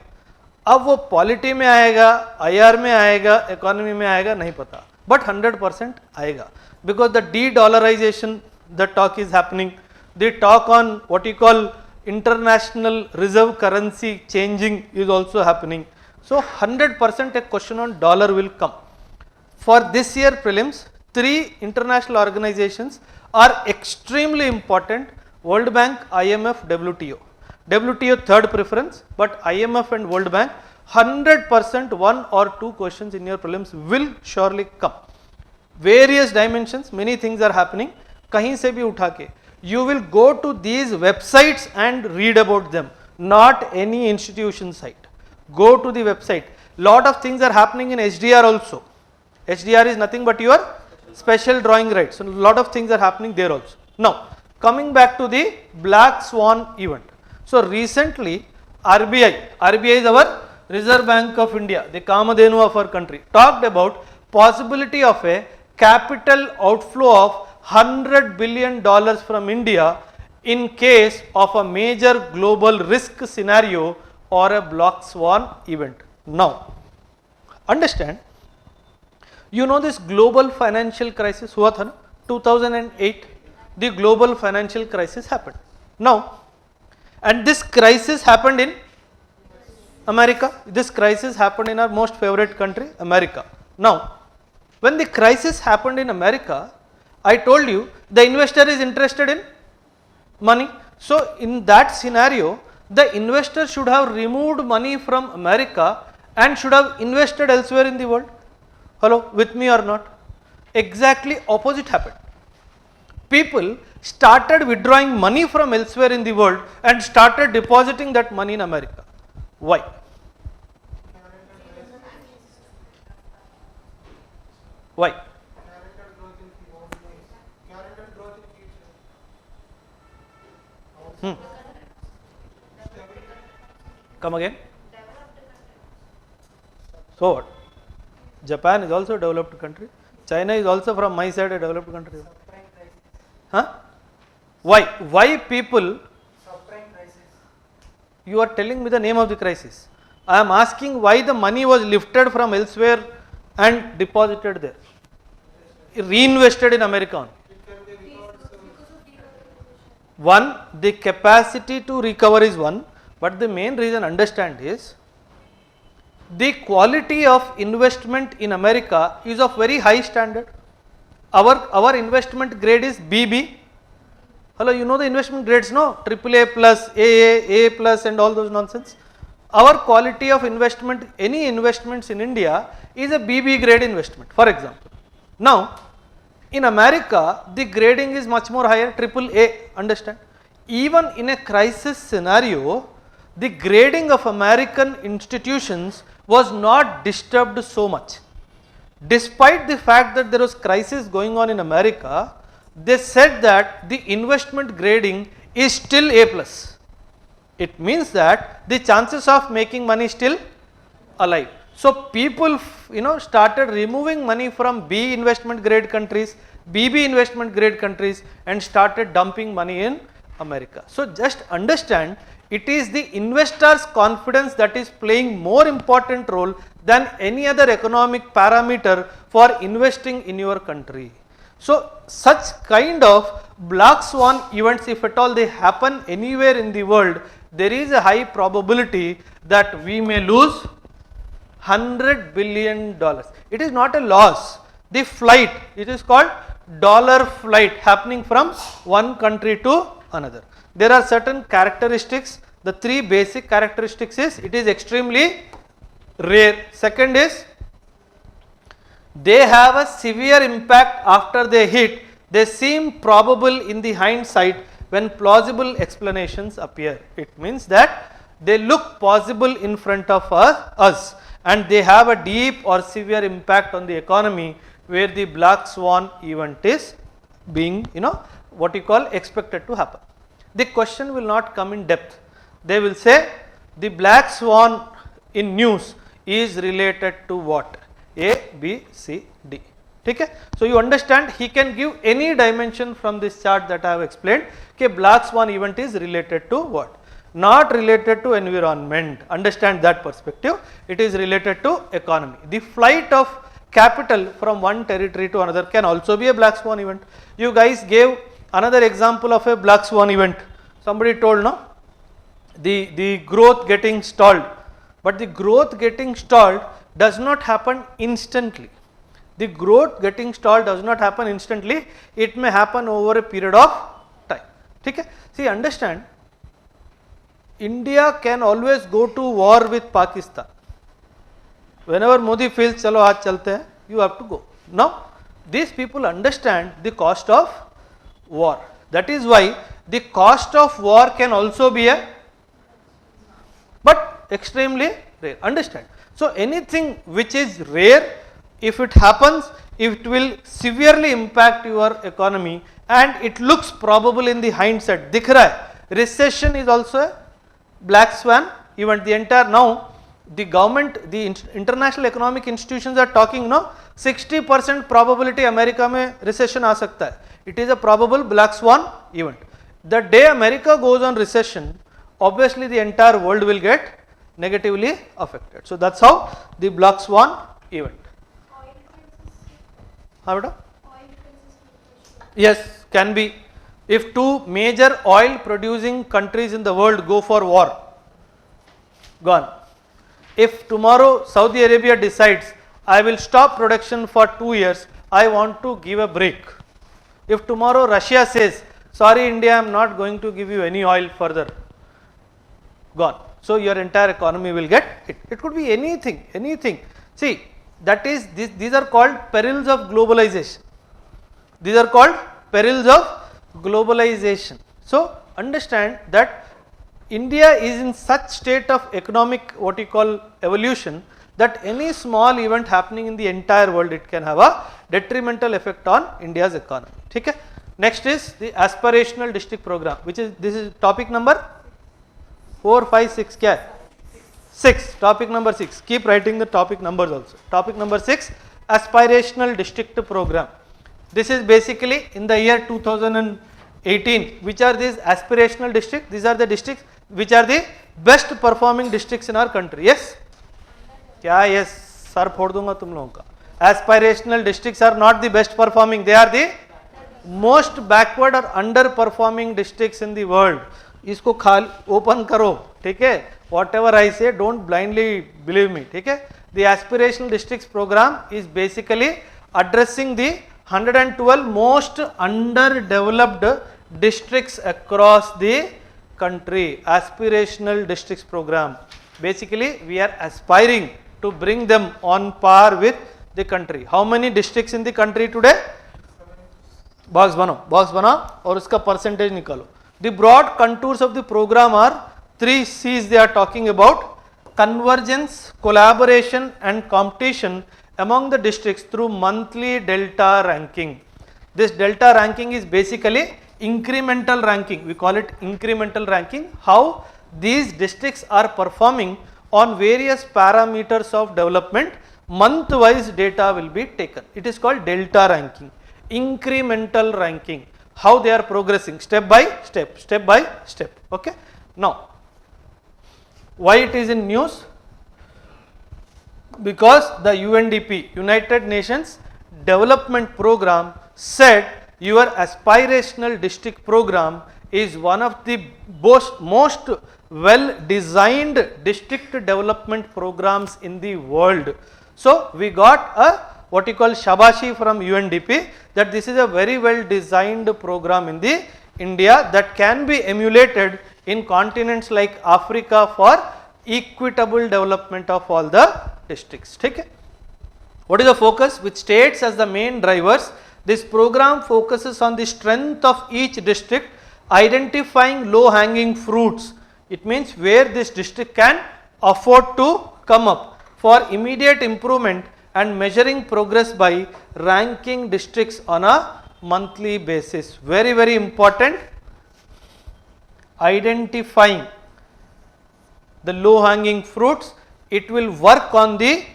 अब वो polity में आएगा, IR में आएगा, economy में आएगा, नहीं पता, बट 100% आएगा, because the dedollarization the talk is happening, the talk on what you call international reserve currency changing is also happening. So 100% a question on dollar will come. For this year prelims, 3 international organizations are extremely important: World Bank, IMF, WTO. WTO third preference, but IMF and World Bank 100% 1 or 2 questions in your prelims will surely come. Various dimensions, many things are happening. कहीं से भी उठा के you will go to these websites and read about them, not any institution site. Go to the website. Lot of things are happening in HDR also. HDR is nothing but your special drawing rights. So lot of things are happening there also. Now coming back to the black swan event. So recently RBI is our Reserve Bank of India, the Kamadhenu of our country, talked about possibility of a capital outflow of $100 billion from India in case of a major global risk scenario or a black swan event. Now understand, you know this global financial crisis हुआ था ना 2008, the global financial crisis happened. Now, and this crisis happened in America. This crisis happened in our most favorite country, America. Now, when the crisis happened in America, I told you the investor is interested in money. So in that scenario, the investor should have removed money from America and should have invested elsewhere in the world. Hello, with me or not? Exactly opposite happened. People started withdrawing money from elsewhere in the world and started depositing that money in America. Why? Why? Come again? So what? Japan is also a developed country. China is also from my side a developed country. Huh? Why? Why people? You are telling me the name of the crisis. I am asking why the money was lifted from elsewhere and deposited there, reinvested in America only. One, the capacity to recover is one, but the main reason understand is the quality of investment in America is of very high standard. Our investment grade is BB. Hello, you know the investment grades, no? AAA plus, AA, A plus and all those nonsense. Our quality of investment, any investments in India is a BB grade investment, for example. Now, in America, the grading is much more higher, AAA, understand? Even in a crisis scenario, the grading of American institutions was not disturbed so much. Despite the fact that there was crisis going on in America, they said that the investment grading is still A plus. It means that the chances of making money still alive. So people started removing money from B investment grade countries, BB investment grade countries and started dumping money in America. So just understand, it is the investor's confidence that is playing more important role than any other economic parameter for investing in your country. So such kind of black swan events, if at all they happen anywhere in the world, there is a high probability that we may lose $100 billion. It is not a loss. The flight, it is called dollar flight happening from one country to another. There are certain characteristics. The three basic characteristics is, it is extremely rare. Second is, they have a severe impact after they hit. They seem probable in the hindsight when plausible explanations appear. It means that they look plausible in front of us and they have a deep or severe impact on the economy, where the black swan event is being what you call expected to happen. The question will not come in depth. They will say the black swan in news is related to what? A, B, C, D. Okay? So you understand, he can give any dimension from this chart that I have explained. Okay, black swan event is related to what? Not related to environment. Understand that perspective. It is related to economy. The flight of capital from one territory to another can also be a black swan event. You guys gave another example of a black swan event. Somebody told, no? The growth getting stalled. But the growth getting stalled does not happen instantly. The growth getting stalled does not happen instantly. It may happen over a period of time. Okay? See, understand, India can always go to war with Pakistan. Whenever Modi feels, chalo aaj chalte hain, you have to go. Now, these people understand the cost of war. That is why the cost of war can also be but extremely rare. Understand? So anything which is rare, if it happens, it will severely impact your economy and it looks probable in the hindsight. Dikh raha hai. Recession is also a black swan event. The entire now, the government, the international economic institutions are talking, 60% probability America mein recession aa sakta hai. It is a probable black swan event. The day America goes on recession, obviously the entire world will get negatively affected. So that's how the black swan event. How? Yes, can be. If two major oil producing countries in the world go for war, gone. If tomorrow Saudi Arabia decides, I will stop production for 2 years, I want to give a break. If tomorrow Russia says, sorry India, I am not going to give you any oil further, gone. So your entire economy will get hit. It could be anything, anything. See, that is, these are called perils of globalization. These are called perils of globalization. So understand that India is in such state of economic, what you call evolution, that any small event happening in the entire world, it can have a detrimental effect on India's economy. Okay? Next is the aspirational district program, which is, this is topic number 4, 5, 6, kya hai? 6, topic number 6. Keep writing the topic numbers also. Topic number 6, aspirational district program. This is basically in the year 2018. Which are these aspirational districts? These are the districts which are the best performing districts in our country. Yes? Kya? Yes, sir, phod dunga tum logon ka. Aspirational districts are not the best performing. They are the most backward or underperforming districts in the world. इसको खाल open करो, ठीक है? Whatever I say, don't blindly believe me, ठीक है? The aspirational districts program is basically addressing the 112 most underdeveloped districts across the country, aspirational districts program. Basically, we are aspiring to bring them on par with the country. How many districts in the country today? Box बनाओ और उसका percentage निकालो. The broad contours of the program are 3 C's they are talking about: convergence, collaboration and competition among the districts through monthly delta ranking. This delta ranking is basically incremental ranking. We call it incremental ranking. How these districts are performing on various parameters of development, month wise data will be taken. It is called delta ranking. Incremental ranking, how they are progressing step by step, okay. Now, why it is in news? Because the UNDP, United Nations Development Program, said your aspirational district program is one of the most well designed district development programs in the world. So, we got a what you call shabashi from UNDP that this is a very well designed program in the India that can be emulated in continents like Africa for equitable development of all the districts. Okay? What is the focus? With states as the main drivers, this program focuses on the strength of each district, identifying low hanging fruits. It means where this district can afford to come up for immediate improvement and measuring progress by ranking districts on a monthly basis. Very, very important. Identifying the low hanging fruits, it will work on the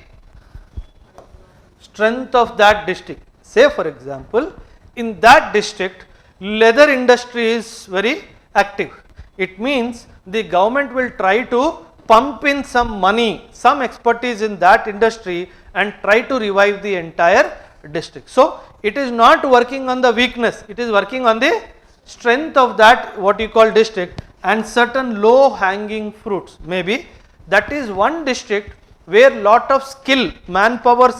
strength of that district. Say for example, in that district leather industry is very active. It means the government will try to pump in some money, some expertise in that industry and try to revive the entire district. So, it is not working on the weakness, it is working on the strength of that what you call district and certain low hanging fruits. Maybe that is one district where lot of skilled manpower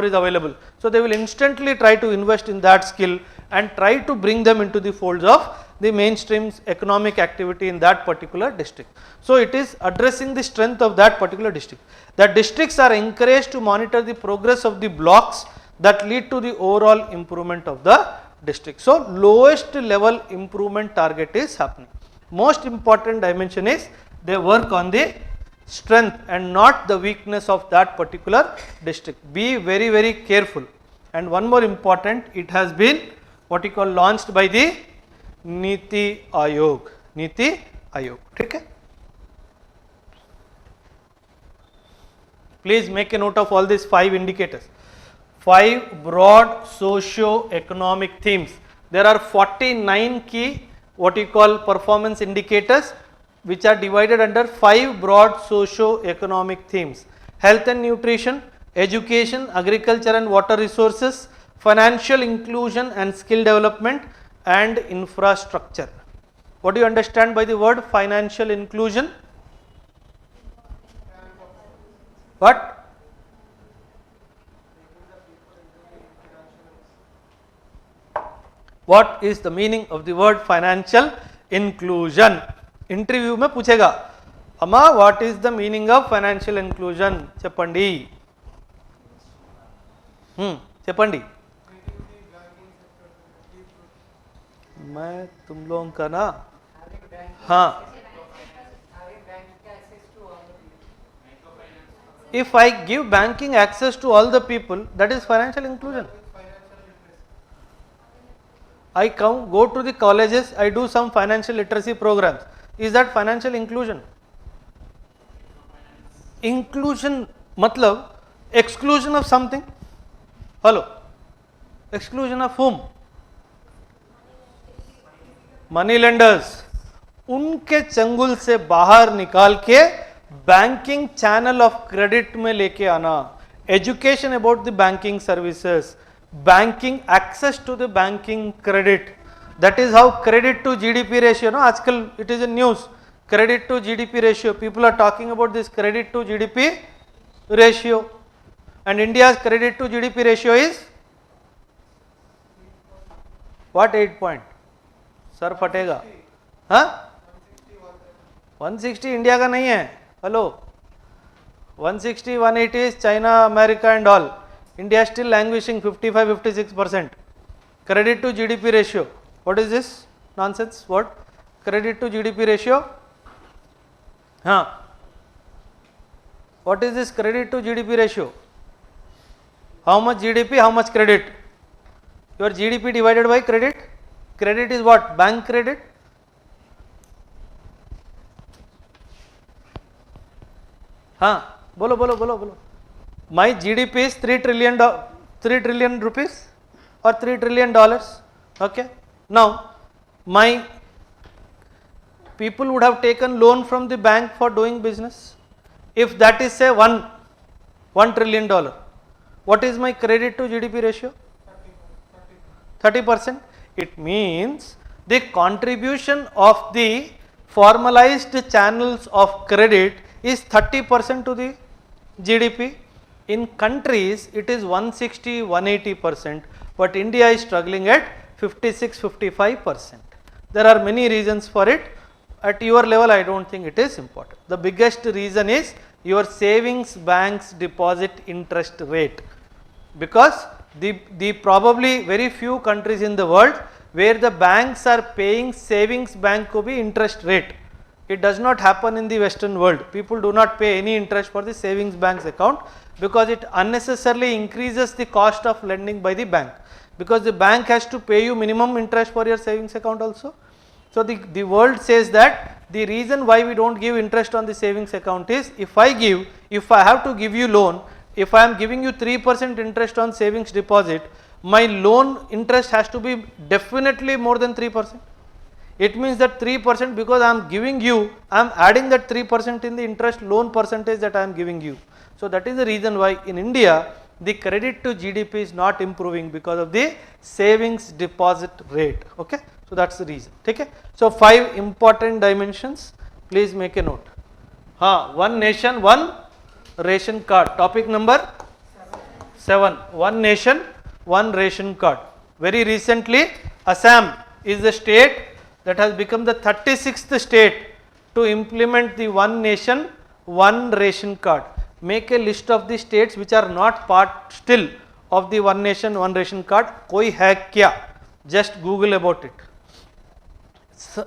is available. So, they will instantly try to invest in that skill and try to bring them into the folds of the mainstream economic activity in that particular district. So, it is addressing the strength of that particular district. The districts are encouraged to monitor the progress of the blocks that lead to the overall improvement of the district. So, lowest level improvement target is happening. Most important dimension is they work on the strength and not the weakness of that particular district. Be very, very careful. And one more important, it has been what you call launched by the Niti Ayog. Niti Ayog. Okay? Please make a note of all these 5 indicators. 5 broad socio-economic themes. There are 49 key what you call performance indicators which are divided under 5 broad socio-economic themes: health and nutrition, education, agriculture and water resources, financial inclusion and skill development, and infrastructure. What do you understand by the word financial inclusion? What? What is the meaning of the word financial inclusion? Interview में पूछेगा, अम्मा what is the meaning of financial inclusion? చెప్పండి. చెప్పండి. मैं तुम लोगों का ना हाँ. If I give banking access to all the people, that is financial inclusion. I go to the colleges, I do some financial literacy programs. Is that financial inclusion? Inclusion matlab exclusion of something. Hello, exclusion of whom? Money lenders. उनके चंगुल से बाहर निकाल के banking channel of credit में लेके आना. Education about the banking services, banking access to the banking credit. That is how credit to GDP ratio, no, आजकल it is in news, credit to GDP ratio, people are talking about this credit to GDP ratio, and India's credit to GDP ratio is What 8 point? Sir फटेगा. हाँ 160 India का नहीं है. Hello 160 180 is China, America and all. India is still languishing 55-56%. Credit to GDP ratio. What is this nonsense? What? Credit to GDP ratio? हाँ. What is this credit to GDP ratio? How much GDP, how much credit? Your GDP divided by credit. Credit is what? Bank credit. हाँ बोलो बोलो बोलो बोलो. My GDP is 3 trillion rupees or $3 trillion. Okay. Now my people would have taken loan from the bank for doing business. If that is say $1 trillion, what is my credit to GDP ratio? 30%. It means the contribution of the formalized channels of credit is 30% to the GDP. In countries it is 160-180%, but India is struggling at 56-55%. There are many reasons for it. At your level I don't think it is important. The biggest reason is your savings bank's deposit interest rate, because the probably very few countries in the world where the banks are paying savings bank ko bhi interest rate. It does not happen in the Western world. People do not pay any interest for the savings bank's account because it unnecessarily increases the cost of lending by the bank, because the bank has to pay you minimum interest for your savings account also. So the world says that the reason why we don't give interest on the savings account is, if I have to give you loan, if I am giving you 3% interest on savings deposit, my loan interest has to be definitely more than 3%. It means that 3%, because I am giving you, I am adding that 3% in the interest loan percentage that I am giving you. So that is the reason why in India the credit to GDP is not improving, because of the savings deposit rate. Okay. So that is the reason. Okay. So 5 important dimensions, please make a note. One nation, one ration card. Topic number 7. One nation, one ration card. Very recently Assam is the state that has become the 36th state to implement the one nation, one ration card. Make a list of the states which are not part still of the one nation, one ration card. Koi hai kya? Just Google about it.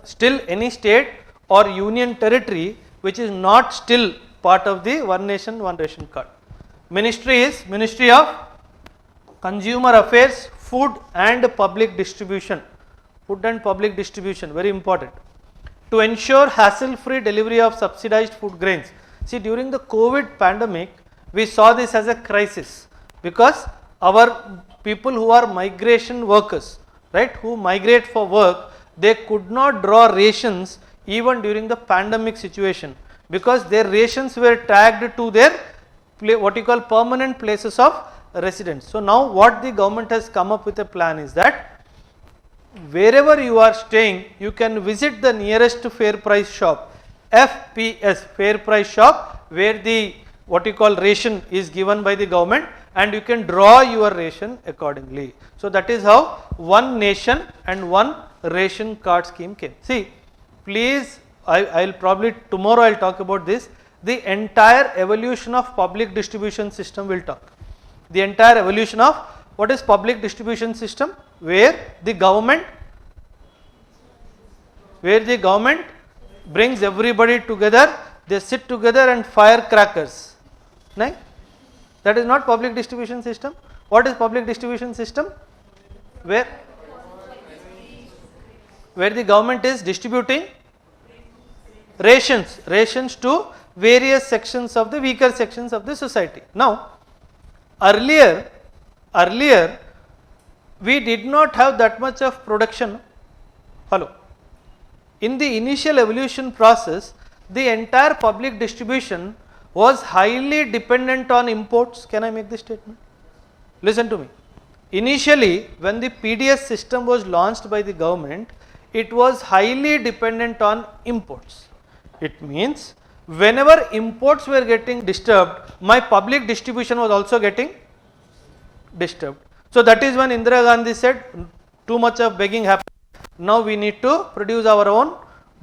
Still any state or union territory which is not still part of the one nation, one ration card. Ministry is Ministry of Consumer Affairs, Food and Public Distribution. Food and Public Distribution, very important. To ensure hassle-free delivery of subsidized food grains. See, during the COVID pandemic, we saw this as a crisis, because our people who are migration workers, right, who migrate for work, they could not draw rations even during the pandemic situation, because their rations were tagged to their what you call permanent places of residence. So now what the government has come up with a plan is that wherever you are staying, you can visit the nearest fair price shop, FPS, fair price shop, where the what you call ration is given by the government, and you can draw your ration accordingly. So that is how one nation and one ration card scheme came. See, please, I will probably tomorrow I will talk about this. The entire evolution of public distribution system will talk. The entire evolution of what is public distribution system, where the government brings everybody together, they sit together and fire crackers. Right? That is not public distribution system. What is public distribution system? Where the government is distributing rations to various sections of the weaker sections of the society. Now, earlier we did not have that much of production. Hello. In the initial evolution process, the entire public distribution was highly dependent on imports. Can I make this statement? Listen to me. Initially, when the PDS system was launched by the government, it was highly dependent on imports. It means whenever imports were getting disturbed, my public distribution was also getting disturbed. So that is when Indira Gandhi said too much of begging happened. Now we need to produce our own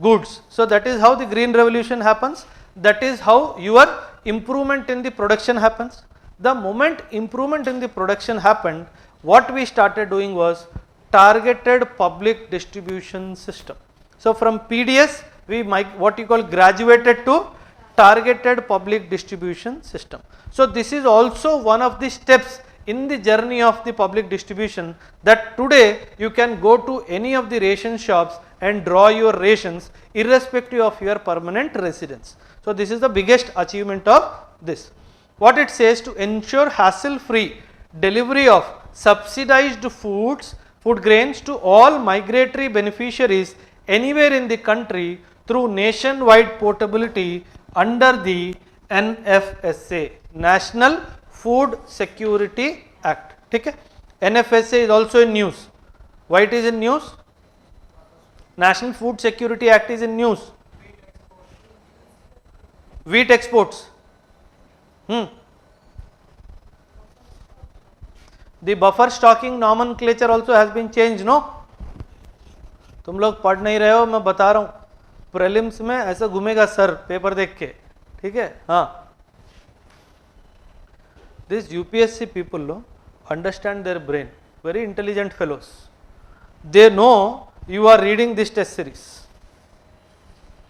goods. So that is how the green revolution happens. That is how your improvement in the production happens. The moment improvement in the production happened, what we started doing was targeted public distribution system. So from PDS we what you call graduated to targeted public distribution system. So this is also one of the steps in the journey of the public distribution, that today you can go to any of the ration shops and draw your rations irrespective of your permanent residence. So this is the biggest achievement of this. What it says, to ensure hassle-free delivery of subsidized food grains to all migratory beneficiaries anywhere in the country through nationwide portability under the NFSA, National Food Security Act. Okay? NFSA is also in news. Why it is in news? National Food Security Act is in news. Wheat exports. The buffer stocking nomenclature also has been changed, no? तुम लोग पढ़ नहीं रहे हो, मैं बता रहा हूँ. प्रेलिम्स में ऐसा घूमेगा सर पेपर देख के, ठीक है? हाँ. These UPSC people, no, understand their brain. Very intelligent fellows. They know you are reading this test series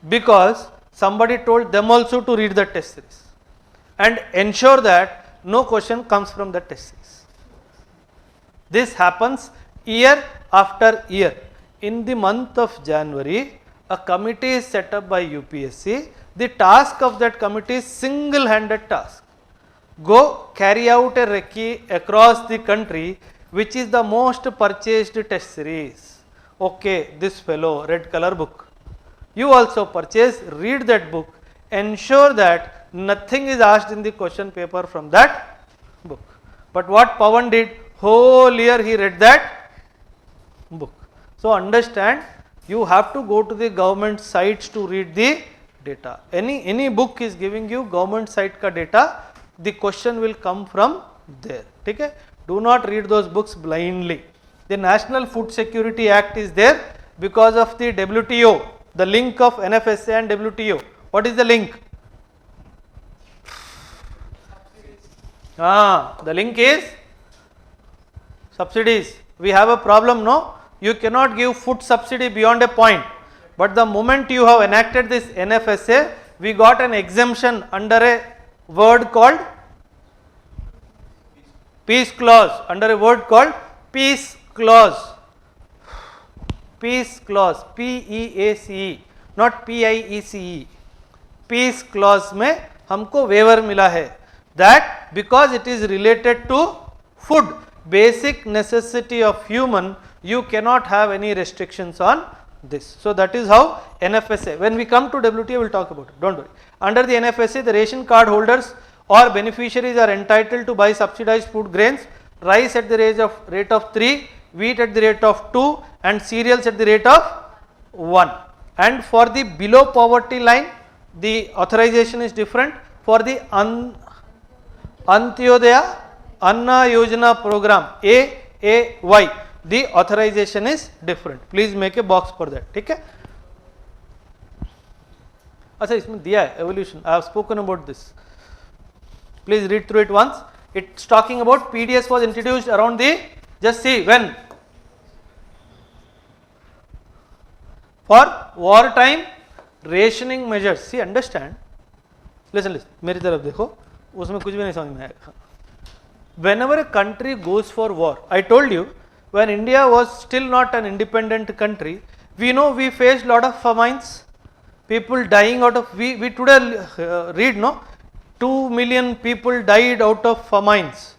because somebody told them also to read the test series and ensure that no question comes from the test series. This happens year after year. In the month of January, a committee is set up by UPSC. The task of that committee is single-handed task. Go carry out a recce across the country which is the most purchased test series. Okay, this fellow, red color book. You also purchase, read that book, ensure that nothing is asked in the question paper from that book. But what Pawan did, whole year he read that book. So understand, you have to go to the government sites to read the data. Any book is giving you government site ka data, the question will come from there. Okay? Do not read those books blindly. The National Food Security Act is there because of the WTO, the link of NFSA and WTO. What is the link? The link is subsidies. We have a problem, no? You cannot give food subsidy beyond a point. But the moment you have enacted this NFSA, we got an exemption under a word called peace clause, under a word called peace clause. Peace clause, PEACE, not PIECE. Peace clause में हमको waiver मिला है, that because it is related to food, basic necessity of human, you cannot have any restrictions on this. So that is how NFSA. When we come to WTO, we will talk about it. Don't worry. Under the NFSA, the ration card holders or beneficiaries are entitled to buy subsidized food grains, rice at the rate of 3, wheat at the rate of 2, and cereals at the rate of 1. And for the below poverty line, the authorization is different. For the Antyodaya Anna Yojana program, AAY, the authorization is different. Please make a box for that. ठीक है? अच्छा, इसमें दिया है evolution. I have spoken about this. Please read through it once. It's talking about PDS was introduced around the, just see when, for wartime rationing measures. See, understand. Listen. मेरी तरफ देखो. उसमें कुछ भी नहीं समझ में आएगा. Whenever a country goes for war, I told you, when India was still not an independent country, we know we faced lot of famines, people dying out of, we today read, no, 2 million people died out of famines.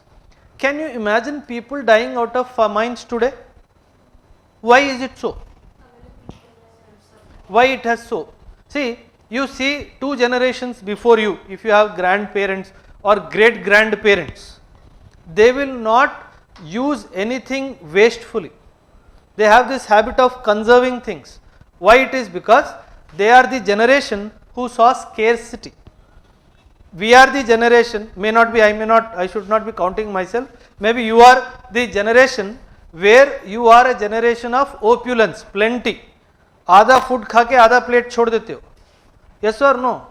Can you imagine people dying out of famines today? Why is it so? Why it has so? See, you see 2 generations before you, if you have grandparents or great grandparents, they will not use anything wastefully. They have this habit of conserving things. Why it is? Because they are the generation who saw scarcity. We are the generation, I should not be counting myself, maybe you are the generation where you are a generation of opulence, plenty. आधा food खा के आधा plate छोड़ देते हो. Yes or no?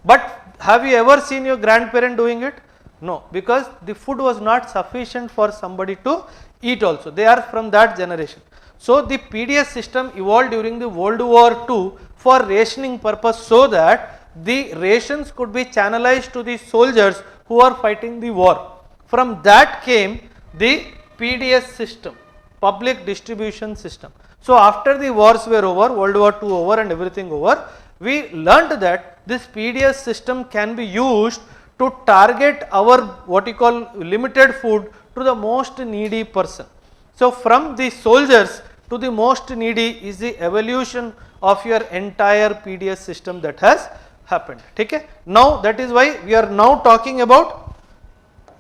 But have you ever seen your grandparent doing it? No, because the food was not sufficient for somebody to eat also. They are from that generation. So the PDS system evolved during the World War II for rationing purpose, so that the rations could be channelized to the soldiers who are fighting the war. From that came the PDS system, public distribution system. So after the wars were over, World War II over and everything over, we learnt that this PDS system can be used to target our what you call limited food to the most needy person. So from the soldiers to the most needy is the evolution of your entire PDS system that has happened. Okay? Now that is why we are now talking about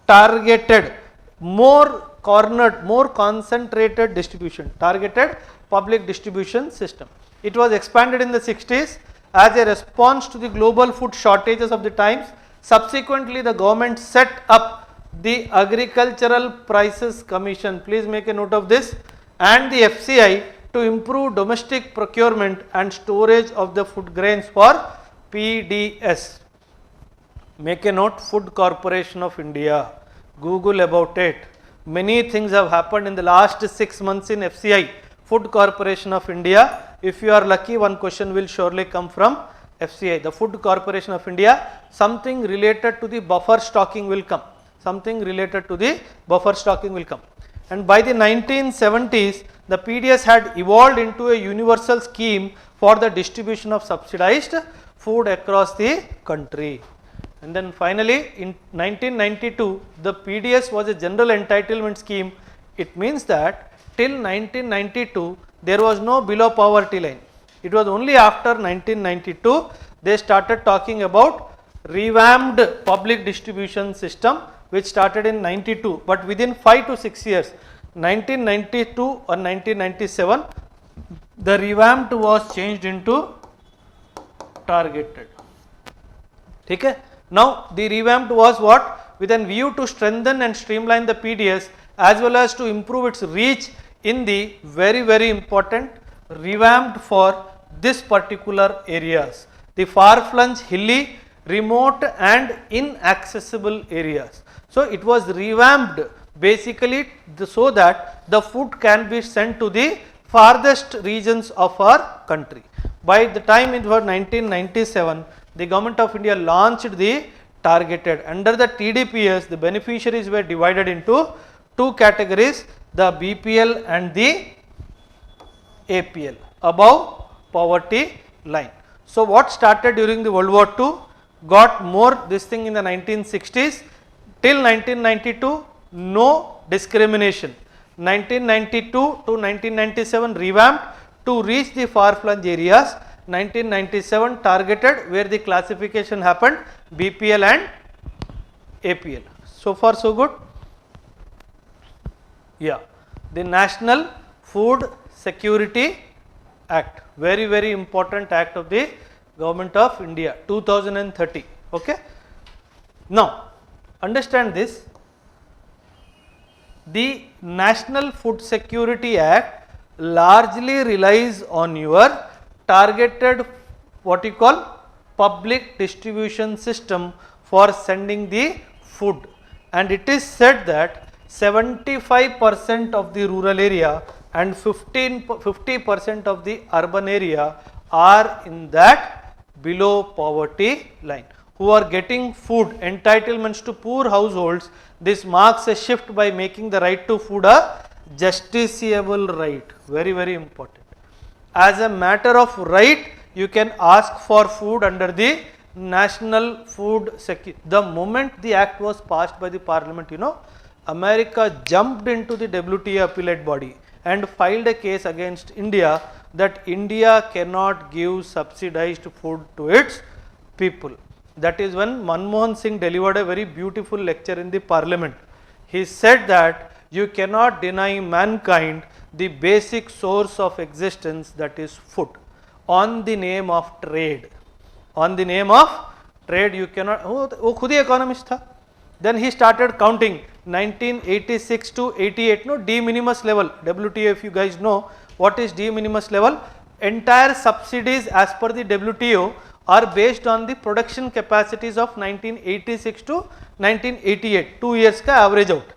targeted, more cornered, more concentrated distribution, targeted public distribution system. It was expanded in the 60s as a response to the global food shortages of the times. Subsequently, the government set up the Agricultural Prices Commission, please make a note of this, and the FCI to improve domestic procurement and storage of the food grains for PDS. Make a note, Food Corporation of India, Google about it. Many things have happened in the last 6 months in FCI, Food Corporation of India. If you are lucky, one question will surely come from FCI, the Food Corporation of India. Something related to the buffer stocking will come. Something related to the buffer stocking will come. And by the 1970s, the PDS had evolved into a universal scheme for the distribution of subsidized food across the country. And then finally, in 1992, the PDS was a general entitlement scheme. It means that till 1992, there was no below poverty line. It was only after 1992 they started talking about revamped public distribution system, which started in 92, but within 5 to 6 years, 1992 or 1997, the revamped was changed into targeted. Okay? Now the revamped was what? With a view to strengthen and streamline the PDS as well as to improve its reach in the very important revamped for this particular areas, the far-flung, hilly, remote and inaccessible areas. So it was revamped basically so that the food can be sent to the farthest regions of our country. By the time it was 1997, the Government of India launched the targeted. Under the TDPS, the beneficiaries were divided into two categories, the BPL and the APL, above poverty line. So what started during the World War II got more this thing in the 1960s, till 1992 no discrimination, 1992 to 1997 revamped to reach the far-flung areas, 1997 targeted where the classification happened BPL and APL. So far so good? Yeah, the National Food Security Act, very important act of the Government of India, 2030. Okay. Now understand this, the National Food Security Act largely relies on your targeted what you call public distribution system for sending the food, and it is said that 75% of the rural area and 50% of the urban area are in that below poverty line, who are getting food entitlements to poor households. This marks a shift by making the right to food a justiciable right, very important. As a matter of right, you can ask for food under the National Food Security. The moment the act was passed by the Parliament, you know, America jumped into the WTO appellate body and filed a case against India that India cannot give subsidized food to its people. That is when Manmohan Singh delivered a very beautiful lecture in the Parliament. He said that you cannot deny mankind the basic source of existence, that is food, on the name of trade. On the name of trade you cannot, वो खुद ही economist था. Then he started counting 1986 to 88, no, de minimis level, WTO, if you guys know what is de minimis level. Entire subsidies as per the WTO are based on the production capacities of 1986 to 1988, 2 years ka average out.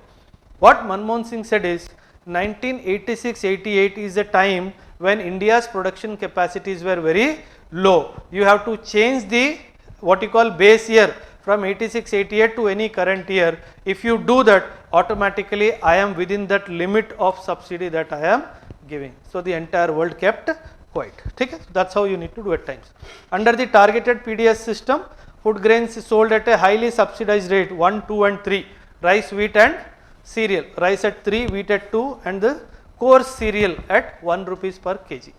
What Manmohan Singh said is 1986-88 is a time when India's production capacities were very low. You have to change the what you call base year from 86-88 to any current year. If you do that, automatically I am within that limit of subsidy that I am giving. So the entire world kept quiet. Okay? That's how you need to do at times. Under the targeted PDS system, food grains is sold at a highly subsidized rate 1, 2 and 3, rice, wheat and cereal, rice at 3, wheat at 2 and the coarse cereal at 1 rupees per kg.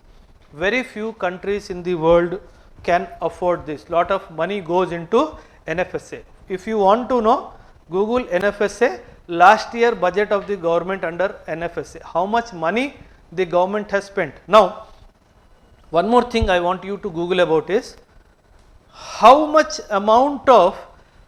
Very few countries in the world can afford this. Lot of money goes into NFSA. If you want to know, Google NFSA, last year budget of the government under NFSA, how much money the government has spent. Now, one more thing I want you to Google about is how much amount of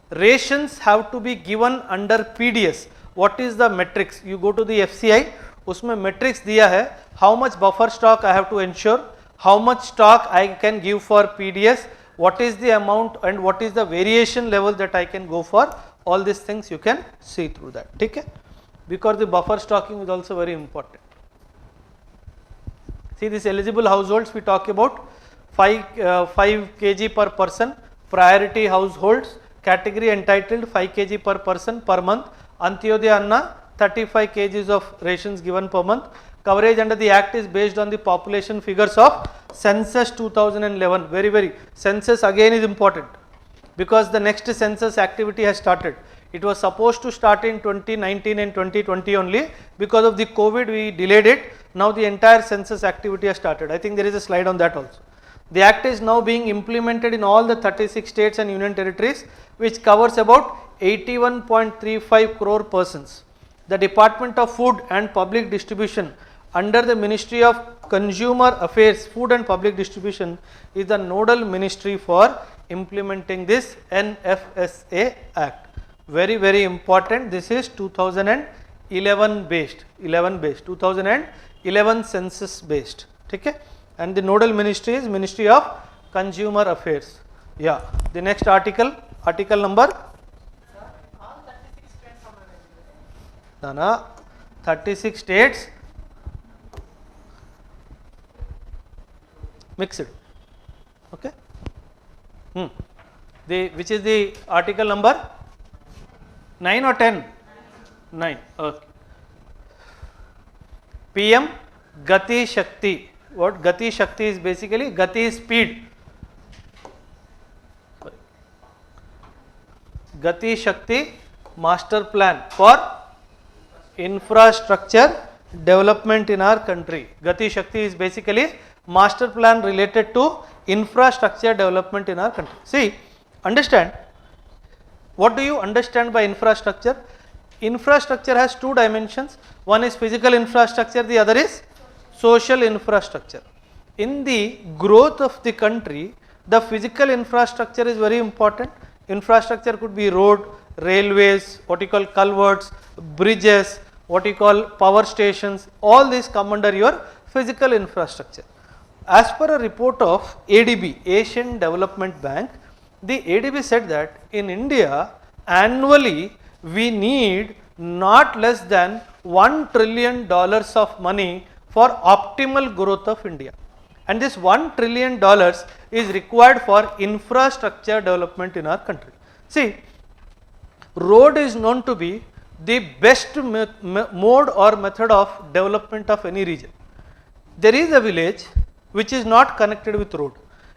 rations have to be given under PDS. What is the metrics? You go to the FCI, उसमें metrics दिया है, how much buffer stock I have to ensure, how much stock I can give for PDS, what is the amount and what is the variation level that I can go for. All these things you can see through that. Okay? Because the buffer stocking is also very important. See this eligible households we talk about 5 kg per person, priority households, category entitled 5 kg per person per month, Antyodaya Anna 35 kgs of rations given per month. Coverage under the act is based on the population figures of census 2011. Very census again is important because the next census activity has started. It was supposed to start in 2019 and 2020 only. Because of the COVID we delayed it. Now the entire census activity has started. I think there is a slide on that also. The act is now being implemented in all the 36 states and union territories, which covers about 81.35 crore persons. The Department of Food and Public Distribution under the Ministry of Consumer Affairs, Food and Public Distribution is the nodal ministry for implementing this NFSA Act. Very important. This is 2011 based, 2011 census based. Okay? And the nodal ministry is Ministry of Consumer Affairs. Yeah. The next article number? All 36 states are available. No, 36 states mixed. Okay? Which is the article number? 9 or 10? 9. Okay. PM Gati Shakti. What Gati Shakti is basically? Gati is speed. Gati Shakti master plan for infrastructure development in our country. Gati Shakti is basically master plan related to infrastructure development in our country. See, understand, what do you understand by infrastructure? Infrastructure has two dimensions. One is physical infrastructure, the other is social infrastructure. In the growth of the country, the physical infrastructure is very important. Infrastructure could be road, railways, what you call culverts, bridges, what you call power stations, all these come under your physical infrastructure. As per a report of ADB, Asian Development Bank, the ADB said that in India annually we need not less than $1 trillion of money for optimal growth of India. And this $1 trillion is required for infrastructure development in our country. See, road is known to be the best mode or method of development of any region. There is a village which is not connected with road.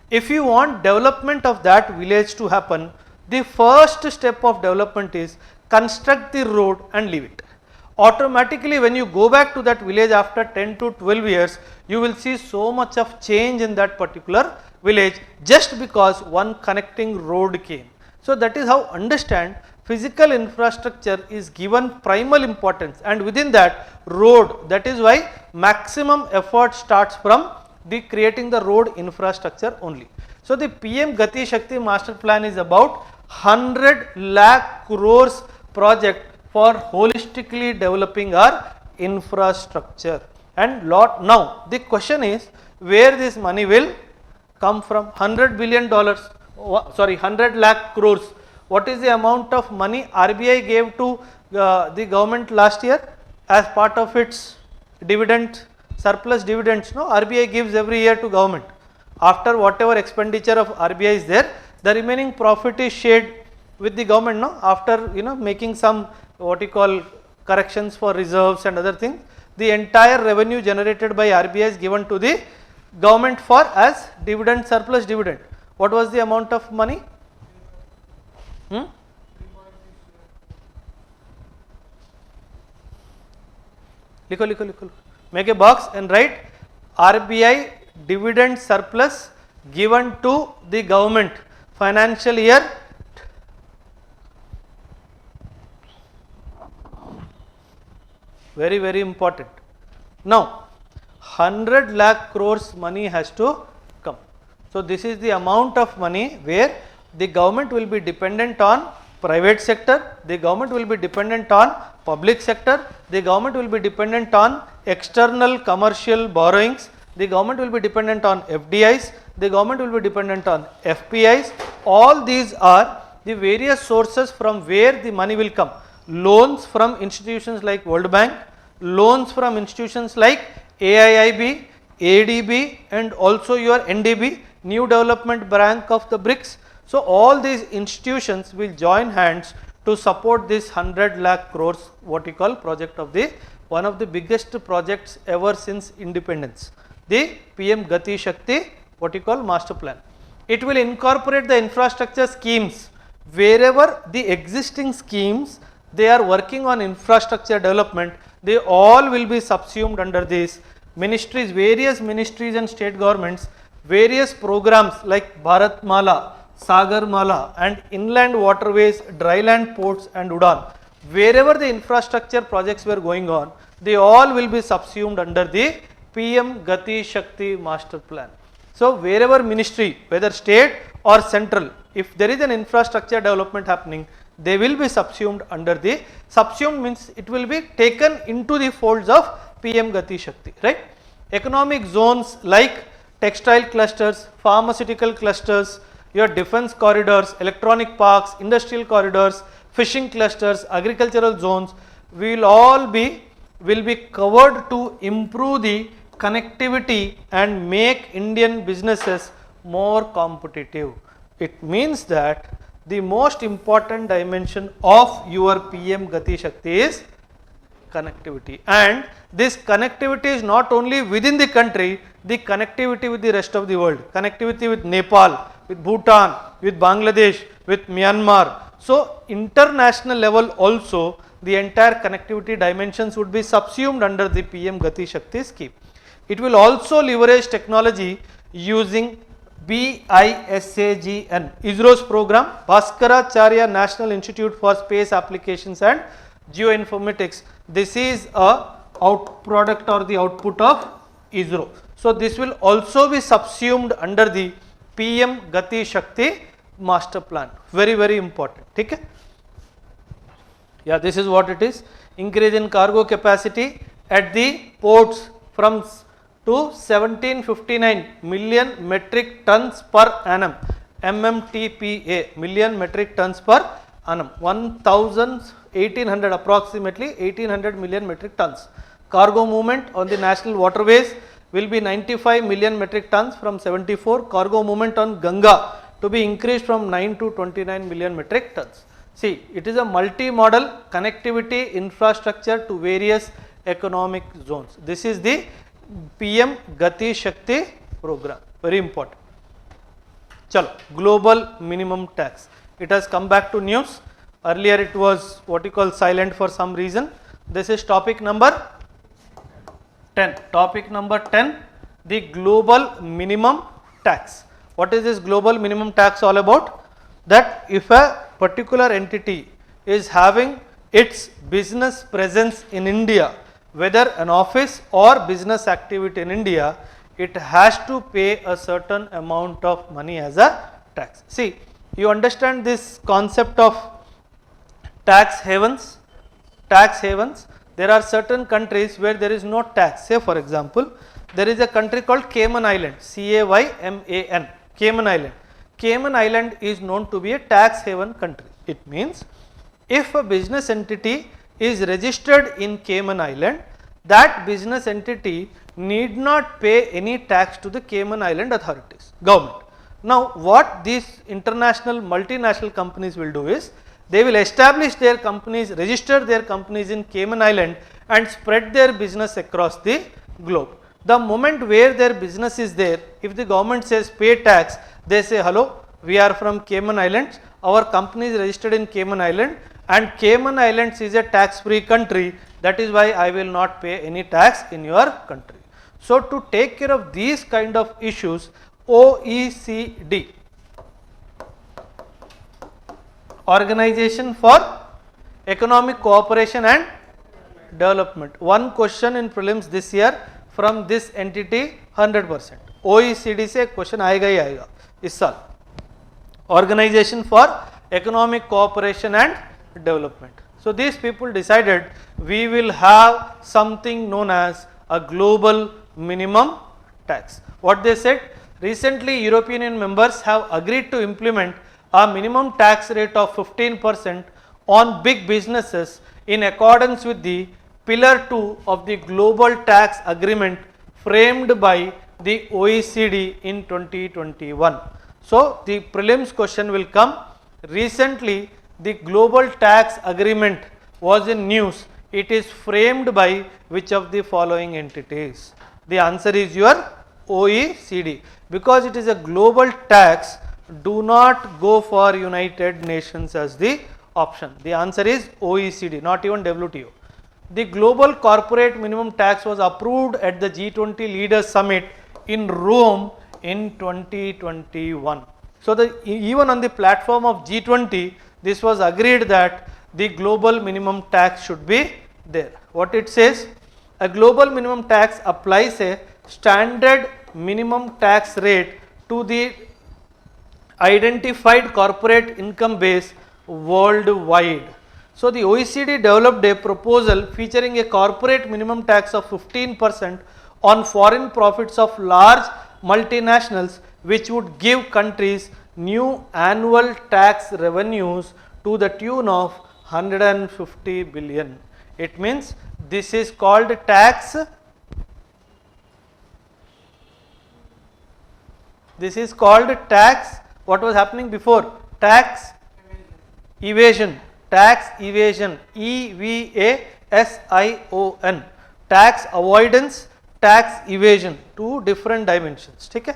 If you want development of that village to happen, the first step of development is construct the road and leave it. Automatically when you go back to that village after 10 to 12 years, you will see so much of change in that particular village just because one connecting road came. So that is how understand physical infrastructure is given primal importance, and within that road, that is why maximum effort starts from the creating the road infrastructure only. So the PM Gati Shakti master plan is about 100 lakh crores project for holistically developing our infrastructure. And now the question is where this money will come from. $100 billion, sorry, 100 lakh crores. What is the amount of money RBI gave to the government last year as part of its dividend, surplus dividends? No, RBI gives every year to government. After whatever expenditure of RBI is there, the remaining profit is shared with the government, no, after making some what you call corrections for reserves and other things. The entire revenue generated by RBI is given to the government for as dividend, surplus dividend. What was the amount of money? Likho. Make a box and write RBI dividend surplus given to the government financial year. Very, very important. Now 100 lakh crores money has to come. So this is the amount of money where the government will be dependent on private sector, the government will be dependent on public sector, the government will be dependent on external commercial borrowings, the government will be dependent on FDIs, the government will be dependent on FPIs. All these are the various sources from where the money will come. Loans from institutions like World Bank, loans from institutions like AIIB, ADB and also your NDB, New Development Bank of the BRICS. So all these institutions will join hands to support this 100 lakh crores what you call project of the one of the biggest projects ever since independence, the PM Gati Shakti what you call master plan. It will incorporate the infrastructure schemes wherever the existing schemes they are working on infrastructure development, they all will be subsumed under these ministries, various ministries and state governments, various programs like Bharat Mala, Sagar Mala and inland waterways, dryland ports and Udan. Wherever the infrastructure projects were going on, they all will be subsumed under the PM Gati Shakti master plan. So wherever ministry, whether state or central, if there is an infrastructure development happening, they will be subsumed under the, subsumed means it will be taken into the folds of PM Gati Shakti, right. Economic zones like textile clusters, pharmaceutical clusters, your defense corridors, electronic parks, industrial corridors, fishing clusters, agricultural zones will be covered to improve the connectivity and make Indian businesses more competitive. It means that the most important dimension of your PM Gati Shakti is connectivity, and this connectivity is not only within the country, the connectivity with the rest of the world, connectivity with Nepal, with Bhutan, with Bangladesh, with Myanmar. So international level also the entire connectivity dimensions would be subsumed under the PM Gati Shakti scheme. It will also leverage technology using BISAGN, ISRO's program, Bhaskaracharya National Institute for Space Applications and Geoinformatics. This is a product or the output of ISRO. So this will also be subsumed under the PM Gati Shakti master plan. Very, very important. Okay? Yeah, this is what it is. Increase in cargo capacity at the ports from to 1759 million metric tons per annum, MMTPA, million metric tons per annum, 1800 approximately 1800 million metric tons. Cargo movement on the national waterways will be 95 million metric tons from 74. Cargo movement on Ganga to be increased from 9 to 29 million metric tons. See, it is a multi-modal connectivity infrastructure to various economic zones. This is the PM Gati Shakti program, very important. Chalo, global minimum tax. It has come back to news. Earlier it was what you call silent for some reason. This is topic number 10. Topic number 10, the global minimum tax. What is this global minimum tax all about? That if a particular entity is having its business presence in India, whether an office or business activity in India, it has to pay a certain amount of money as a tax. See, you understand this concept of tax havens. Tax havens. There are certain countries where there is no tax. Say for example, there is a country called Cayman Island, Cayman, Cayman Island. Cayman Island is known to be a tax haven country. It means if a business entity is registered in Cayman Island, that business entity need not pay any tax to the Cayman Island authorities, government. Now what these international multinational companies will do is, they will establish their companies, register their companies in Cayman Island and spread their business across the globe. The moment where their business is there, if the government says pay tax, they say hello, we are from Cayman Islands, our company is registered in Cayman Island and Cayman Islands is a tax free country, that is why I will not pay any tax in your country. So to take care of these kind of issues, OECD, Organization for Economic Cooperation and Development, one question in prelims this year from this entity 100%. OECD से question आएगा ही आएगा इस साल. Organization for Economic Cooperation and Development. So these people decided we will have something known as a global minimum tax. What they said, recently European Union members have agreed to implement a minimum tax rate of 15% on big businesses in accordance with the Pillar 2 of the Global Tax Agreement framed by the OECD in 2021. So the prelims question will come. Recently the Global Tax Agreement was in news. It is framed by which of the following entities? The answer is your OECD. Because it is a global tax, do not go for United Nations as the option. The answer is OECD, not even WTO. The global corporate minimum tax was approved at the G20 Leaders Summit in Rome in 2021. So even on the platform of G20, this was agreed that the global minimum tax should be there. What it says? A global minimum tax applies a standard minimum tax rate to the identified corporate income base worldwide. So the OECD developed a proposal featuring a corporate minimum tax of 15% on foreign profits of large multinationals, which would give countries new annual tax revenues to the tune of 150 billion. It means this is called tax. This is called tax. What was happening before? Tax evasion. Tax evasion. EVASION. Tax avoidance, tax evasion. Two different dimensions. Okay?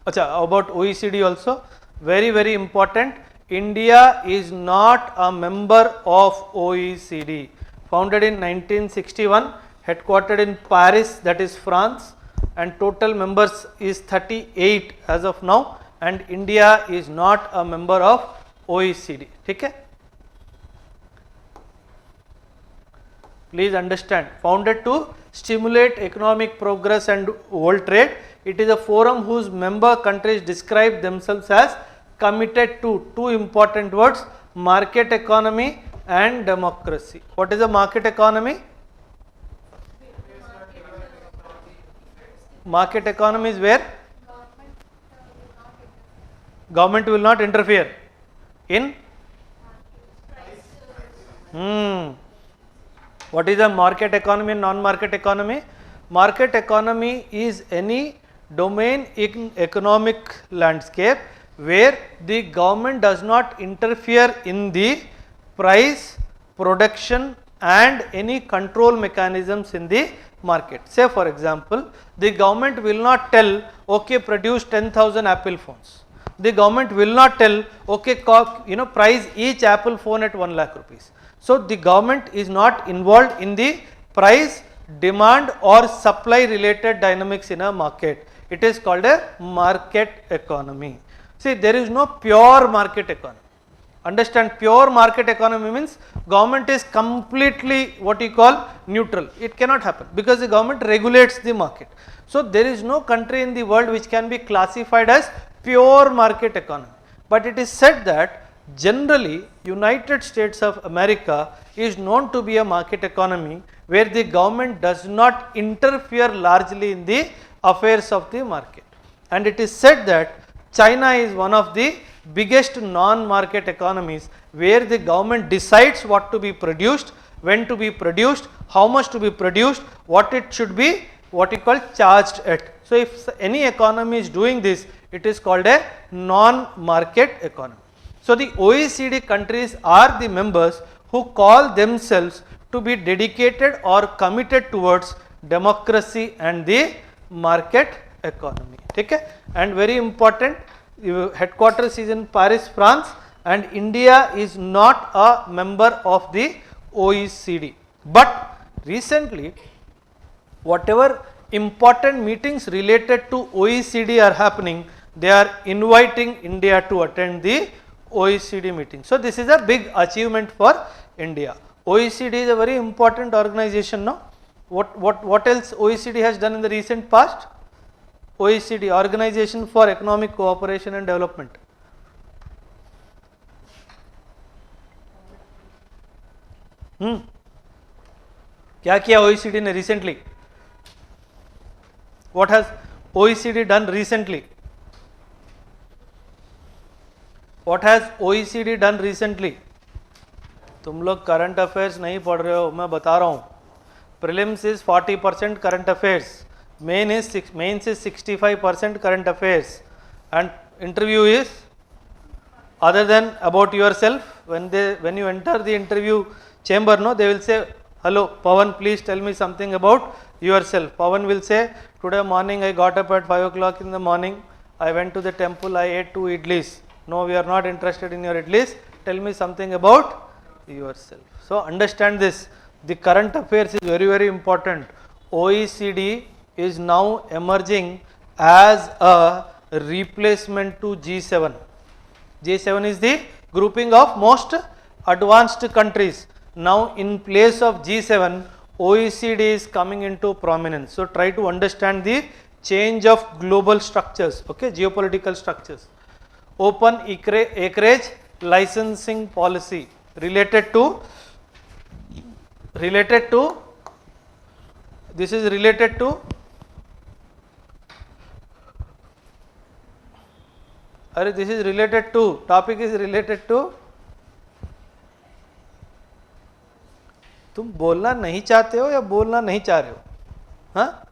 About OECD also, very important. India is not a member of OECD. Founded in 1961, headquartered in Paris, that is France, and total members is 38 as of now, and India is not a member of OECD. Okay? Please understand, founded to stimulate economic progress and world trade. It is a forum whose member countries describe themselves as committed to two important words: market economy and democracy. What is a market economy? Market economy is where government will not interfere in. What is a market economy and non-market economy? Market economy is any domain in economic landscape where the government does not interfere in the price, production and any control mechanisms in the market. Say for example, the government will not tell, okay, produce 10,000 Apple phones. The government will not tell, okay, price each Apple phone at 1 lakh rupees. So the government is not involved in the price, demand or supply related dynamics in a market. It is called a market economy. See, there is no pure market economy. Understand, pure market economy means government is completely what you call neutral. It cannot happen because the government regulates the market. So there is no country in the world which can be classified as pure market economy. But it is said that Generally, United States of America is known to be a market economy where the government does not interfere largely in the affairs of the market. And it is said that China is one of the biggest non-market economies where the government decides what to be produced, when to be produced, how much to be produced, what it should be, what you call charged at. So, if any economy is doing this, it is called a non-market economy. So, the OECD countries are the members who call themselves to be dedicated or committed towards democracy and the market economy. Okay? And very important, headquarters is in Paris, France, and India is not a member of the OECD. But recently, whatever important meetings related to OECD are happening, they are inviting India to attend the OECD meeting. So, this is a big achievement for India. OECD is a very important organization now. What else OECD has done in the recent past? OECD, Organization for Economic Cooperation and Development. क्या किया OECD ने recently? What has OECD done recently? What has OECD done recently? तुम लोग current affairs नहीं पढ़ रहे हो, मैं बता रहा हूँ. Prelims is 40% current affairs, mains is 65% current affairs, and interview is other than about yourself. When you enter the interview chamber, no, they will say, hello Pawan, please tell me something about yourself. Pawan will say, today morning I got up at 5 o'clock in the morning, I went to the temple, I ate 2 idlis. No, we are not interested in your idlis, tell me something about yourself. So, understand this, the current affairs is very, very important. OECD is now emerging as a replacement to G7. G7 is the grouping of most advanced countries. Now, in place of G7, OECD is coming into prominence. So, try to understand the change of global structures, okay, geopolitical structures. Open acreage licensing policy related to this is related to this is related to topic is related to तुम बोलना नहीं चाहते हो या बोलना नहीं चाह रहे हो? हाँ,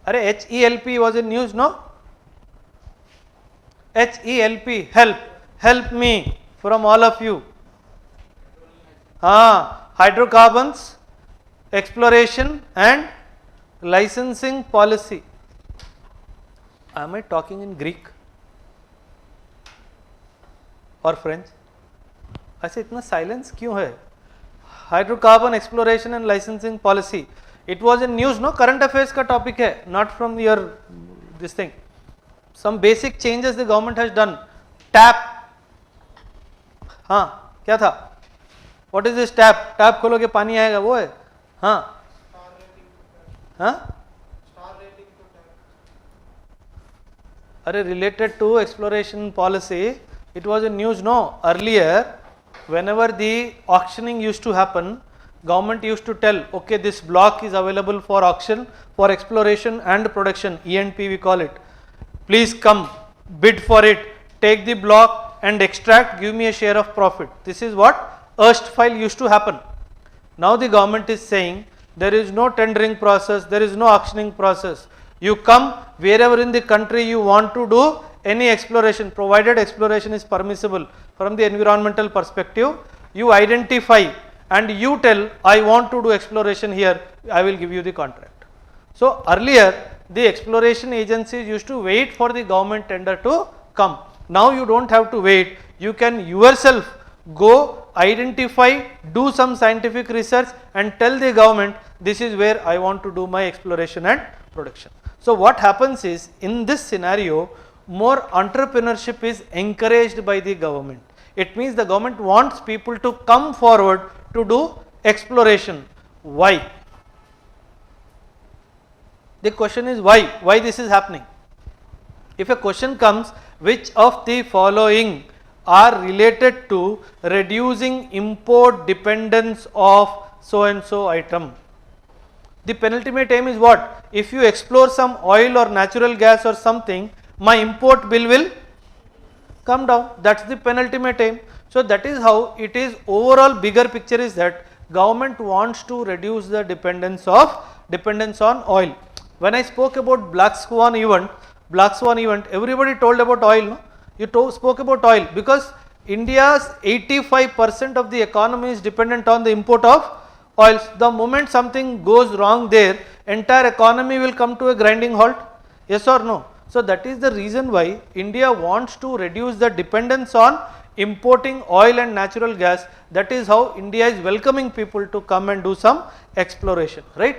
अरे HELP was in news, no? HELP, help me from all of you. Hydrocarbons, exploration and licensing policy. Am I talking in Greek or French? ऐसे इतना साइलेंस क्यों है? Hydrocarbon exploration and licensing policy. It was in news, no? Current affairs का topic है, not from your this thing. Some basic changes the government has done. TAP. हाँ, क्या था? What is this tap? Tap खोलोगे पानी आएगा, वो है? हाँ. हाँ? अरे related to exploration policy, it was in news, no? Earlier, whenever the auctioning used to happen, government used to tell, okay, this block is available for auction for exploration and production, E&P we call it. Please come, bid for it, take the block and extract, give me a share of profit. This is what erstwhile used to happen. Now the government is saying there is no tendering process, there is no auctioning process. You come wherever in the country you want to do any exploration, provided exploration is permissible from the environmental perspective, you identify and you tell, I want to do exploration here, I will give you the contract. So earlier the exploration agencies used to wait for the government tender to come. Now you don't have to wait, you can yourself go identify, do some scientific research and tell the government, this is where I want to do my exploration and production. So what happens is, in this scenario, more entrepreneurship is encouraged by the government. It means the government wants people to come forward to do exploration. Why? The question is why? Why this is happening? If a question comes, which of the following are related to reducing import dependence of so and so item. The penultimate aim is what? If you explore some oil or natural gas or something, my import bill will come down. That's the penultimate aim. So that is how it is. Overall bigger picture is that government wants to reduce the dependence on oil. When I spoke about Black Swan event, everybody told about oil. No? You spoke about oil because India's 85% of the economy is dependent on the import of oils. The moment something goes wrong there, entire economy will come to a grinding halt. Yes or no? So that is the reason why India wants to reduce the dependence on importing oil and natural gas. That is how India is welcoming people to come and do some exploration, right?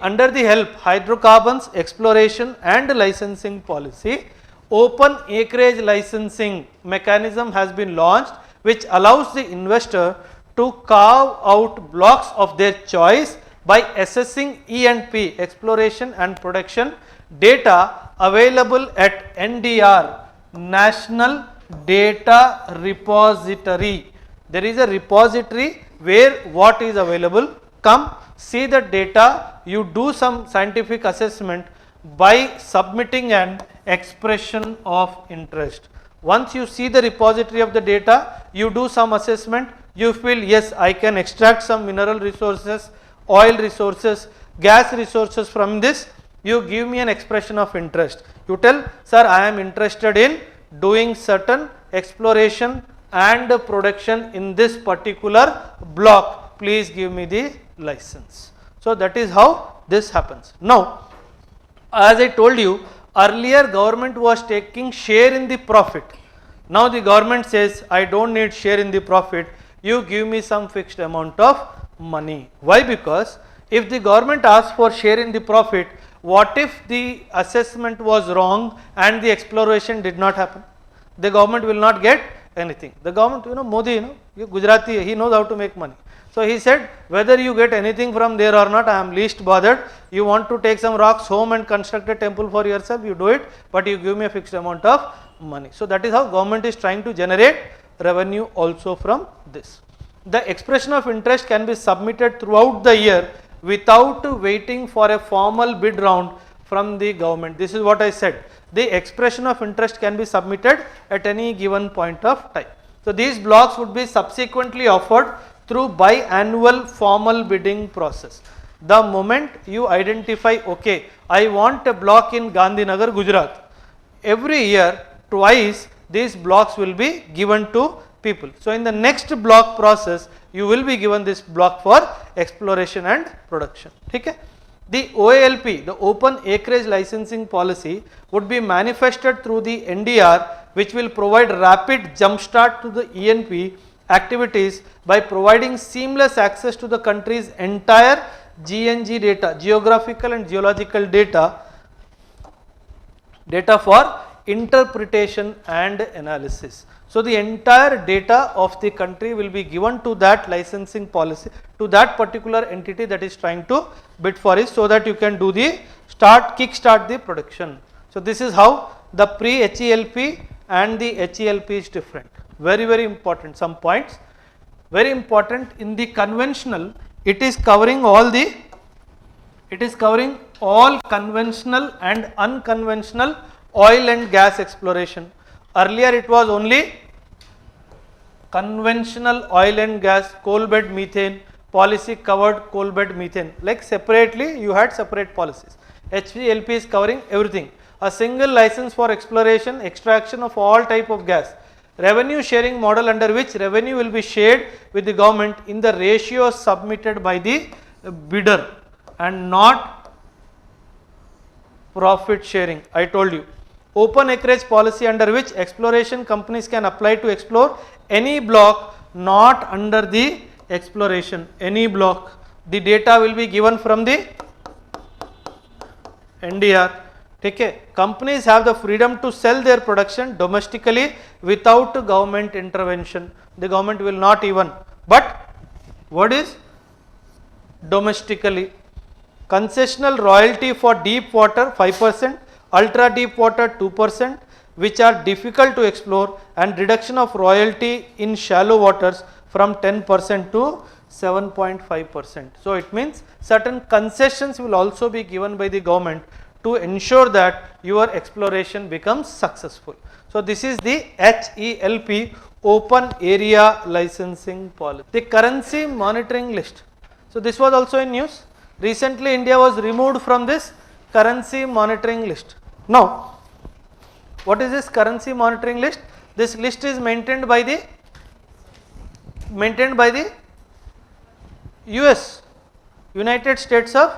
Under the HELP, hydrocarbons exploration and licensing policy, open acreage licensing mechanism has been launched, which allows the investor to carve out blocks of their choice by assessing E&P, exploration and production data available at NDR, National Data Repository. There is a repository where what is available, come see the data, you do some scientific assessment by submitting an expression of interest. Once you see the repository of the data, you do some assessment, you feel yes, I can extract some mineral resources, oil resources, gas resources from this, you give me an expression of interest. You tell, sir, I am interested in doing certain exploration and production in this particular block, please give me the license. So that is how this happens. Now, as I told you, earlier government was taking share in the profit. Now the government says, I don't need share in the profit, you give me some fixed amount of money. Why? Because if the government asks for share in the profit, what if the assessment was wrong and the exploration did not happen? The government will not get anything. The government, Modi, Gujarati, he knows how to make money. So he said, whether you get anything from there or not, I am least bothered. You want to take some rocks home and construct a temple for yourself, you do it, but you give me a fixed amount of money. So that is how government is trying to generate revenue also from this. The expression of interest can be submitted throughout the year without waiting for a formal bid round from the government. This is what I said. The expression of interest can be submitted at any given point of time. So these blocks would be subsequently offered through biannual formal bidding process. The moment you identify, okay, I want a block in Gandhinagar, Gujarat, every year twice these blocks will be given to people. So in the next block process, you will be given this block for exploration and production. Okay? The OALP, the Open Acreage Licensing Policy, would be manifested through the NDR, which will provide rapid jumpstart to the E&P activities by providing seamless access to the country's entire GNG data, geographical and geological data for interpretation and analysis. So the entire data of the country will be given to that licensing policy, to that particular entity that is trying to bid for it, so that you can do the kickstart the production. So this is how the pre-HELP and the HELP is different. Very, very important. Some points. Very important. In the conventional, it is covering all conventional and unconventional oil and gas exploration. Earlier it was only conventional oil and gas, coal bed methane, policy covered coal bed methane. Like separately you had separate policies. HELP is covering everything. A single license for exploration, extraction of all type of gas. Revenue sharing model under which revenue will be shared with the government in the ratio submitted by the bidder and not profit sharing. I told you. Open acreage policy under which exploration companies can apply to explore any block not under the exploration, any block. The data will be given from the NDR. Okay. Companies have the freedom to sell their production domestically without government intervention. The government will not even. But what is domestically? Concessional royalty for deep water 5%, ultra deep water 2%, which are difficult to explore, and reduction of royalty in shallow waters from 10% to 7.5%. So it means certain concessions will also be given by the government to ensure that your exploration becomes successful. So this is the HELP, Open Area Licensing Policy. The currency monitoring list. So this was also in news. Recently India was removed from this currency monitoring list. Now, what is this currency monitoring list? This list is maintained by the US, United States of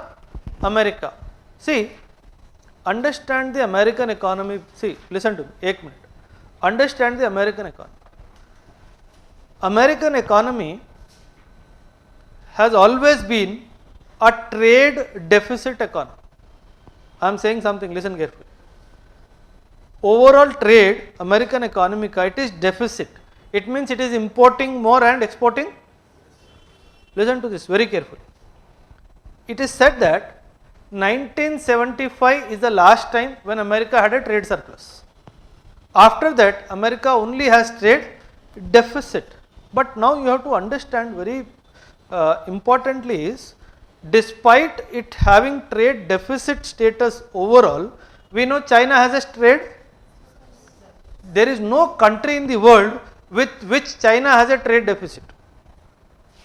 America. See, understand the American economy. See, listen to me, 1 minute. Understand the American economy. American economy has always been a trade deficit economy. I am saying something, listen carefully. Overall trade, American economy, it is deficit. It means it is importing more and exporting. Listen to this very carefully. It is said that 1975 is the last time when America had a trade surplus. After that, America only has trade deficit. But now you have to understand very importantly is, despite it having trade deficit status overall, we know China has a trade. There is no country in the world with which China has a trade deficit.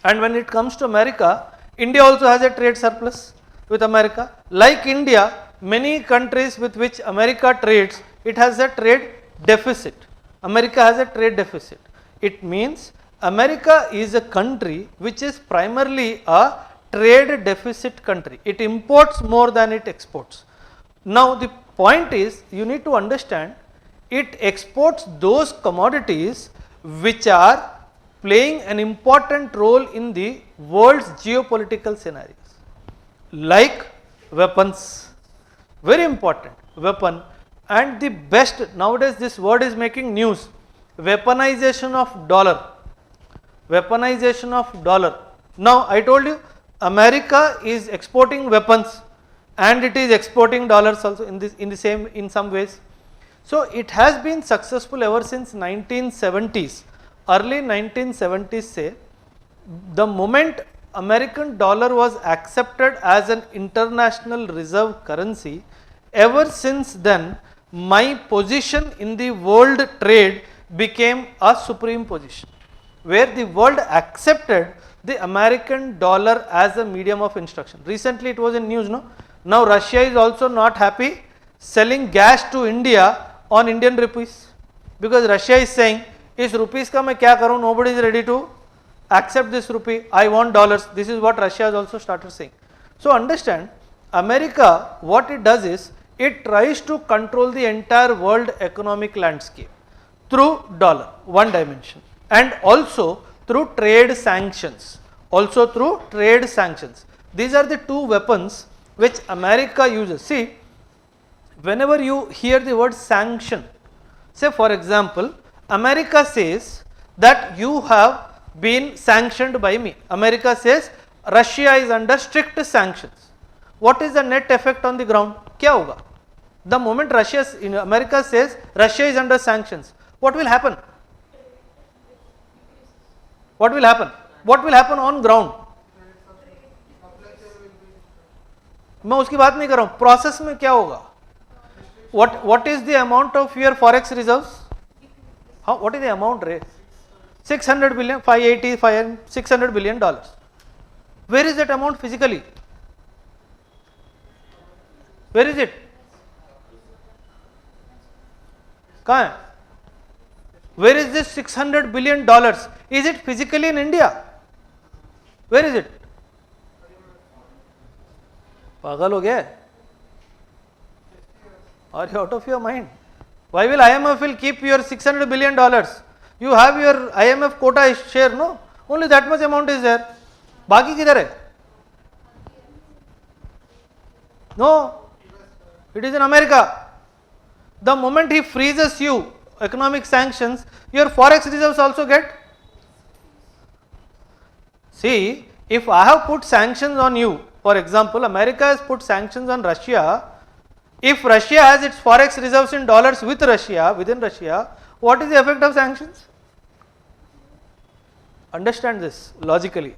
And when it comes to America, India also has a trade surplus with America. Like India, many countries with which America trades, it has a trade deficit. America has a trade deficit. It means America is a country which is primarily a trade deficit country. It imports more than it exports. Now the point is, you need to understand, it exports those commodities which are playing an important role in the world's geopolitical scenarios, like weapons, very important, weapon, and the best, nowadays this word is making news, weaponization of dollar, weaponization of dollar. Now I told you, America is exporting weapons and it is exporting dollars also in some ways. So it has been successful ever since 1970s, early 1970s say. The moment American dollar was accepted as an international reserve currency, ever since then my position in the world trade became a supreme position, where the world accepted the American dollar as a medium of instruction. Recently it was in news, no? Now Russia is also not happy selling gas to India on Indian rupees, because Russia is saying, is rupees ka main kya karu, nobody is ready to accept this rupee, I want dollars. This is what Russia has also started saying. So understand, America, what it does is, it tries to control the entire world economic landscape through dollar, one dimension, and also through trade sanctions, These are the two weapons which America uses. See, whenever you hear the word sanction, say for example, America says that you have been sanctioned by me. America says Russia is under strict sanctions. What is the net effect on the ground? Kya hoga? The moment America says Russia is under sanctions, what will happen? What will happen? What will happen on ground? मैं उसकी बात नहीं कर रहा हूँ, process में क्या होगा? What is the amount of your forex reserves? What is the amount rate? 600 billion, 580, 600 billion dollars. Where is that amount physically? Where is it? कहाँ है? Where is this 600 billion dollars? Is it physically in India? Where is it? पागल हो गया? Are you out of your mind? Why will IMF will keep your 600 billion dollars? You have your IMF quota share, no? Only that much amount is there. बाकी किधर है? No, it is in America. The moment he freezes you, economic sanctions, your forex reserves also get. See, if I have put sanctions on you, for example, America has put sanctions on Russia, If Russia has its forex reserves in dollars with Russia, within Russia, what is the effect of sanctions? Understand this logically.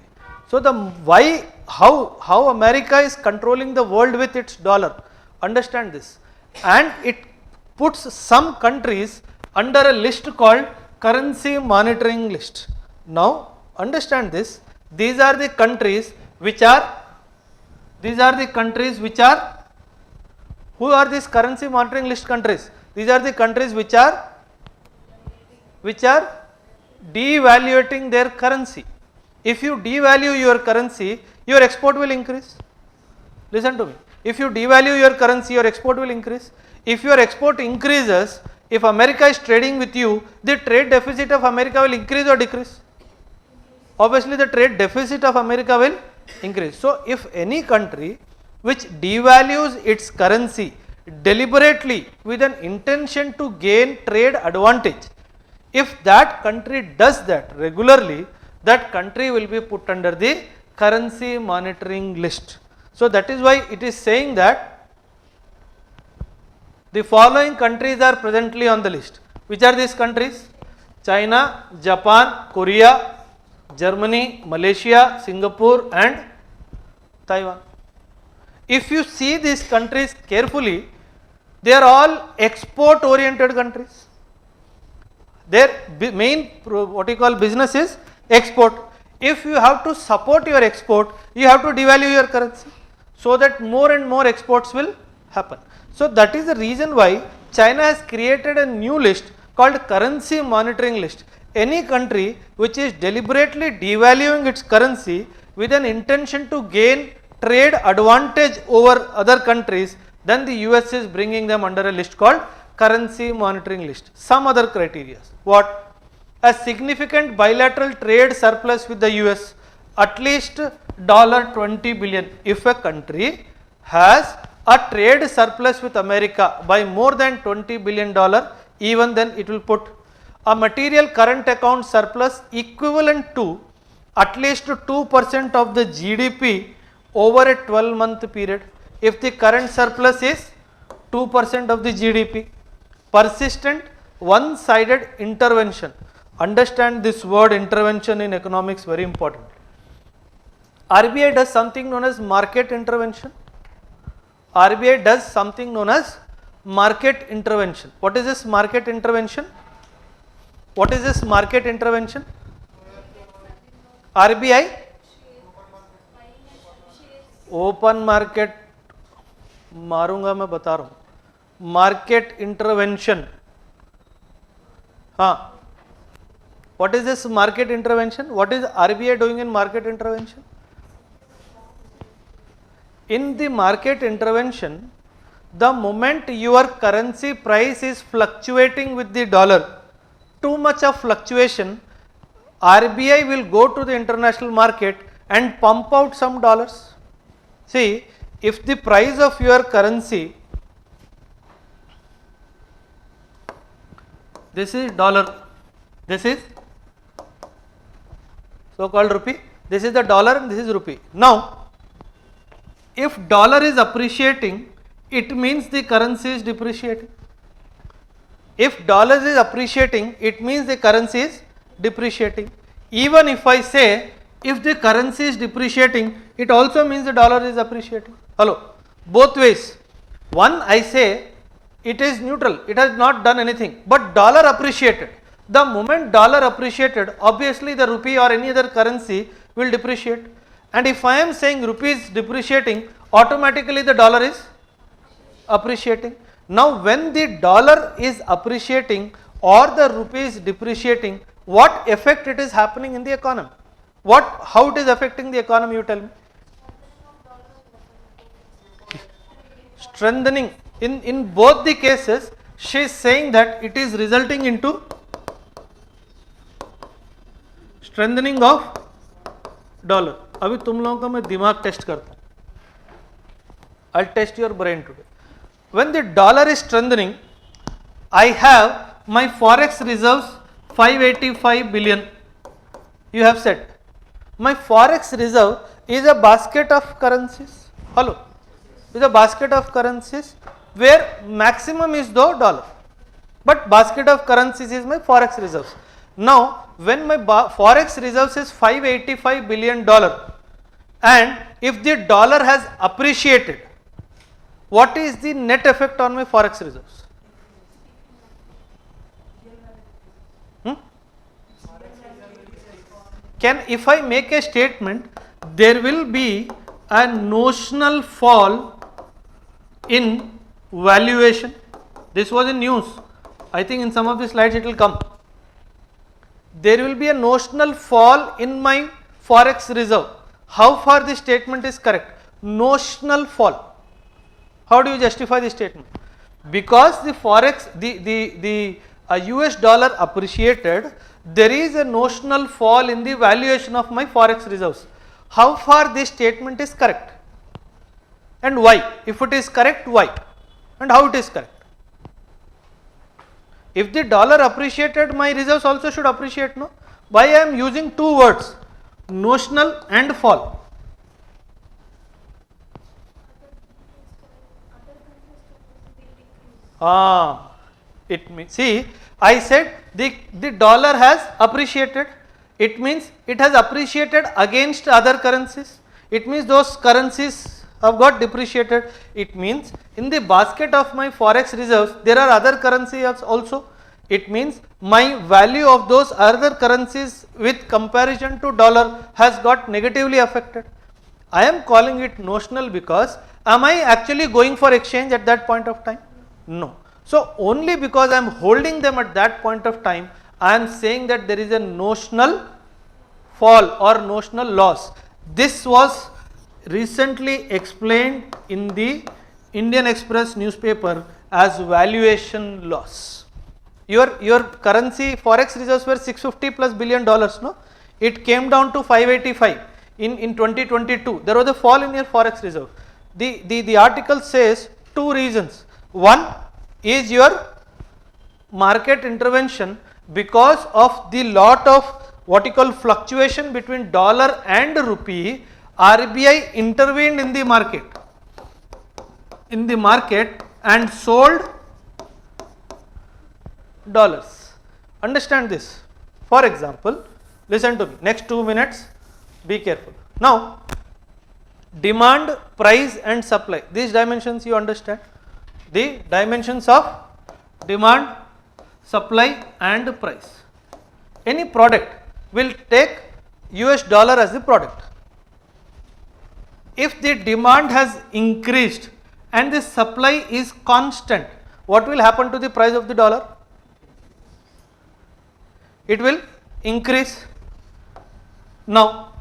So the why, how America is controlling the world with its dollar, understand this, and it puts some countries under a list called currency monitoring list. Now understand this, these are the countries which are, who are these currency monitoring list countries? These are the countries which are devaluating their currency. If you devalue your currency, your export will increase. Listen to me. If you devalue your currency, your export will increase. If your export increases, if America is trading with you, the trade deficit of America will increase or decrease? Obviously the trade deficit of America will increase. So if any country which devalues its currency deliberately with an intention to gain trade advantage, if that country does that regularly, that country will be put under the currency monitoring list. So that is why it is saying that the following countries are presently on the list. Which are these countries? China, Japan, Korea, Germany, Malaysia, Singapore and Taiwan. If you see these countries carefully, they are all export oriented countries. Their main what you call business is export. If you have to support your export, you have to devalue your currency so that more and more exports will happen. So that is the reason why China has created a new list called currency monitoring list. Any country which is deliberately devaluing its currency with an intention to gain trade advantage over other countries, then the US is bringing them under a list called currency monitoring list. Some other criteria. What? A significant bilateral trade surplus with the US, at least $20 billion. If a country has a trade surplus with America by more than $20 billion, even then it will put a material current account surplus equivalent to at least 2% of the GDP over a 12-month period. If the current surplus is 2% of the GDP, persistent one-sided intervention. Understand this word intervention in economics, very important. RBI does something known as market intervention. RBI does something known as market intervention. What is this market intervention? What is this market intervention? RBI open market मारूंगा मैं बता रहा हूं market intervention हाँ what is this market intervention what is RBI doing in market intervention in the market intervention the moment your currency price is fluctuating with the dollar too much of fluctuation RBI will go to the international market and pump out some dollars. See, if the price of your currency, this is dollar, this is so called rupee, this is the dollar and this is rupee. Now, if dollar is appreciating, it means the currency is depreciating. If dollar is appreciating, it means the currency is depreciating. Even if I say, if the currency is depreciating, it also means the dollar is appreciating. Hello, both ways. One, I say it is neutral, it has not done anything, but dollar appreciated. The moment dollar appreciated, obviously the rupee or any other currency will depreciate. And if I am saying rupee is depreciating, automatically the dollar is appreciating. Now, when the dollar is appreciating or the rupee is depreciating, what effect it is happening in the economy? How it is affecting the economy, you tell me? Strengthening. In both the cases, she is saying that it is resulting into strengthening of dollar. अभी तुम लोगों का मैं दिमाग test करता हूँ. I'll test your brain today. When the dollar is strengthening, I have my forex reserves 585 billion. You have said. My forex reserve is a basket of currencies. Hello, is a basket of currencies. where maximum is the dollar, but basket of currencies is my forex reserves. Now when my forex reserves is $585 billion and if the dollar has appreciated, what is the net effect on my forex reserves? If I make a statement, there will be a notional fall in valuation. This was in news. I think in some of the slides it will come. There will be a notional fall in my forex reserve. How far this statement is correct? Notional fall. How do you justify this statement? Because the forex, the US dollar appreciated, there is a notional fall in the valuation of my forex reserves. How far this statement is correct and why? If it is correct, why and how it is correct? If the dollar appreciated, my reserves also should appreciate, no? Why I am using two words, notional and fall? It means, see, I said the dollar has appreciated, it means it has appreciated against other currencies, it means those currencies have got depreciated, it means in the basket of my forex reserves there are other currencies also, it means my value of those other currencies with comparison to dollar has got negatively affected. I am calling it notional because am I actually going for exchange at that point of time? No. So only because I am holding them at that point of time, I am saying that there is a notional fall or notional loss. This was recently explained in the Indian Express newspaper as valuation loss. Your currency forex reserves were $650+ billion, no? It came down to 585 in 2022. There was a fall in your forex reserve. The article says two reasons. One is your market intervention because of the lot of what you call fluctuation between dollar and rupee. RBI intervened in the market and sold dollars. Understand this. For example, listen to me, next 2 minutes, be careful. Now, demand, price and supply, these dimensions you understand. The dimensions of demand, supply and price. Any product will take US dollar as the product. If the demand has increased and the supply is constant, what will happen to the price of the dollar? It will increase. Now,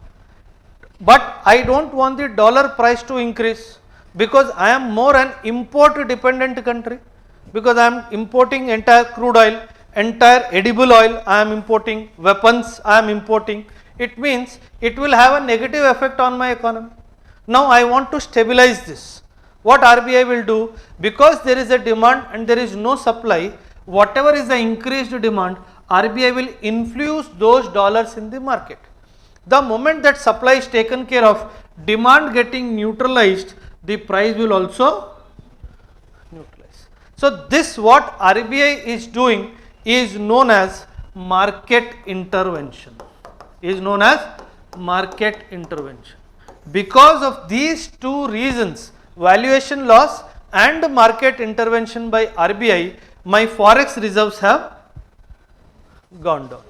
but I don't want the dollar price to increase because I am more an import dependent country, because I am importing entire crude oil, entire edible oil I am importing, weapons I am importing. It means it will have a negative effect on my economy. Now I want to stabilize this. What RBI will do, because there is a demand and there is no supply, whatever is the increased demand, RBI will infuse those dollars in the market. The moment that supply is taken care of, demand getting neutralized, the price will also neutralize. So this what RBI is doing is known as market intervention. Because of these two reasons, valuation loss and market intervention by RBI, my forex reserves have gone down.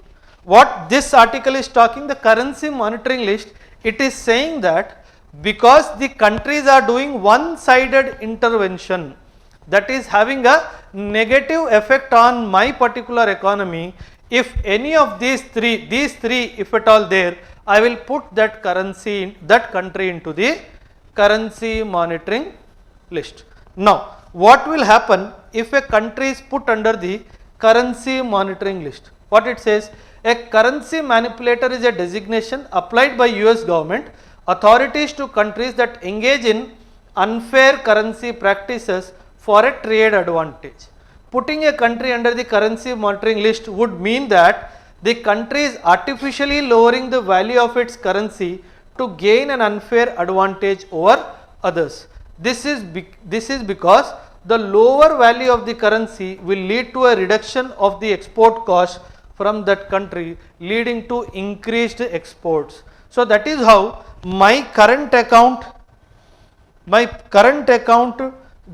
What this article is talking, the currency monitoring list, it is saying that because the countries are doing one-sided intervention, that is having a negative effect on my particular economy, if any of these three if at all there, I will put that country into the currency monitoring list. Now, what will happen if a country is put under the currency monitoring list? What it says, a currency manipulator is a designation applied by US government authorities to countries that engage in unfair currency practices for a trade advantage. Putting a country under the currency monitoring list would mean that the country is artificially lowering the value of its currency to gain an unfair advantage over others. This is because the lower value of the currency will lead to a reduction of the export cost from that country, leading to increased exports. So that is how my current account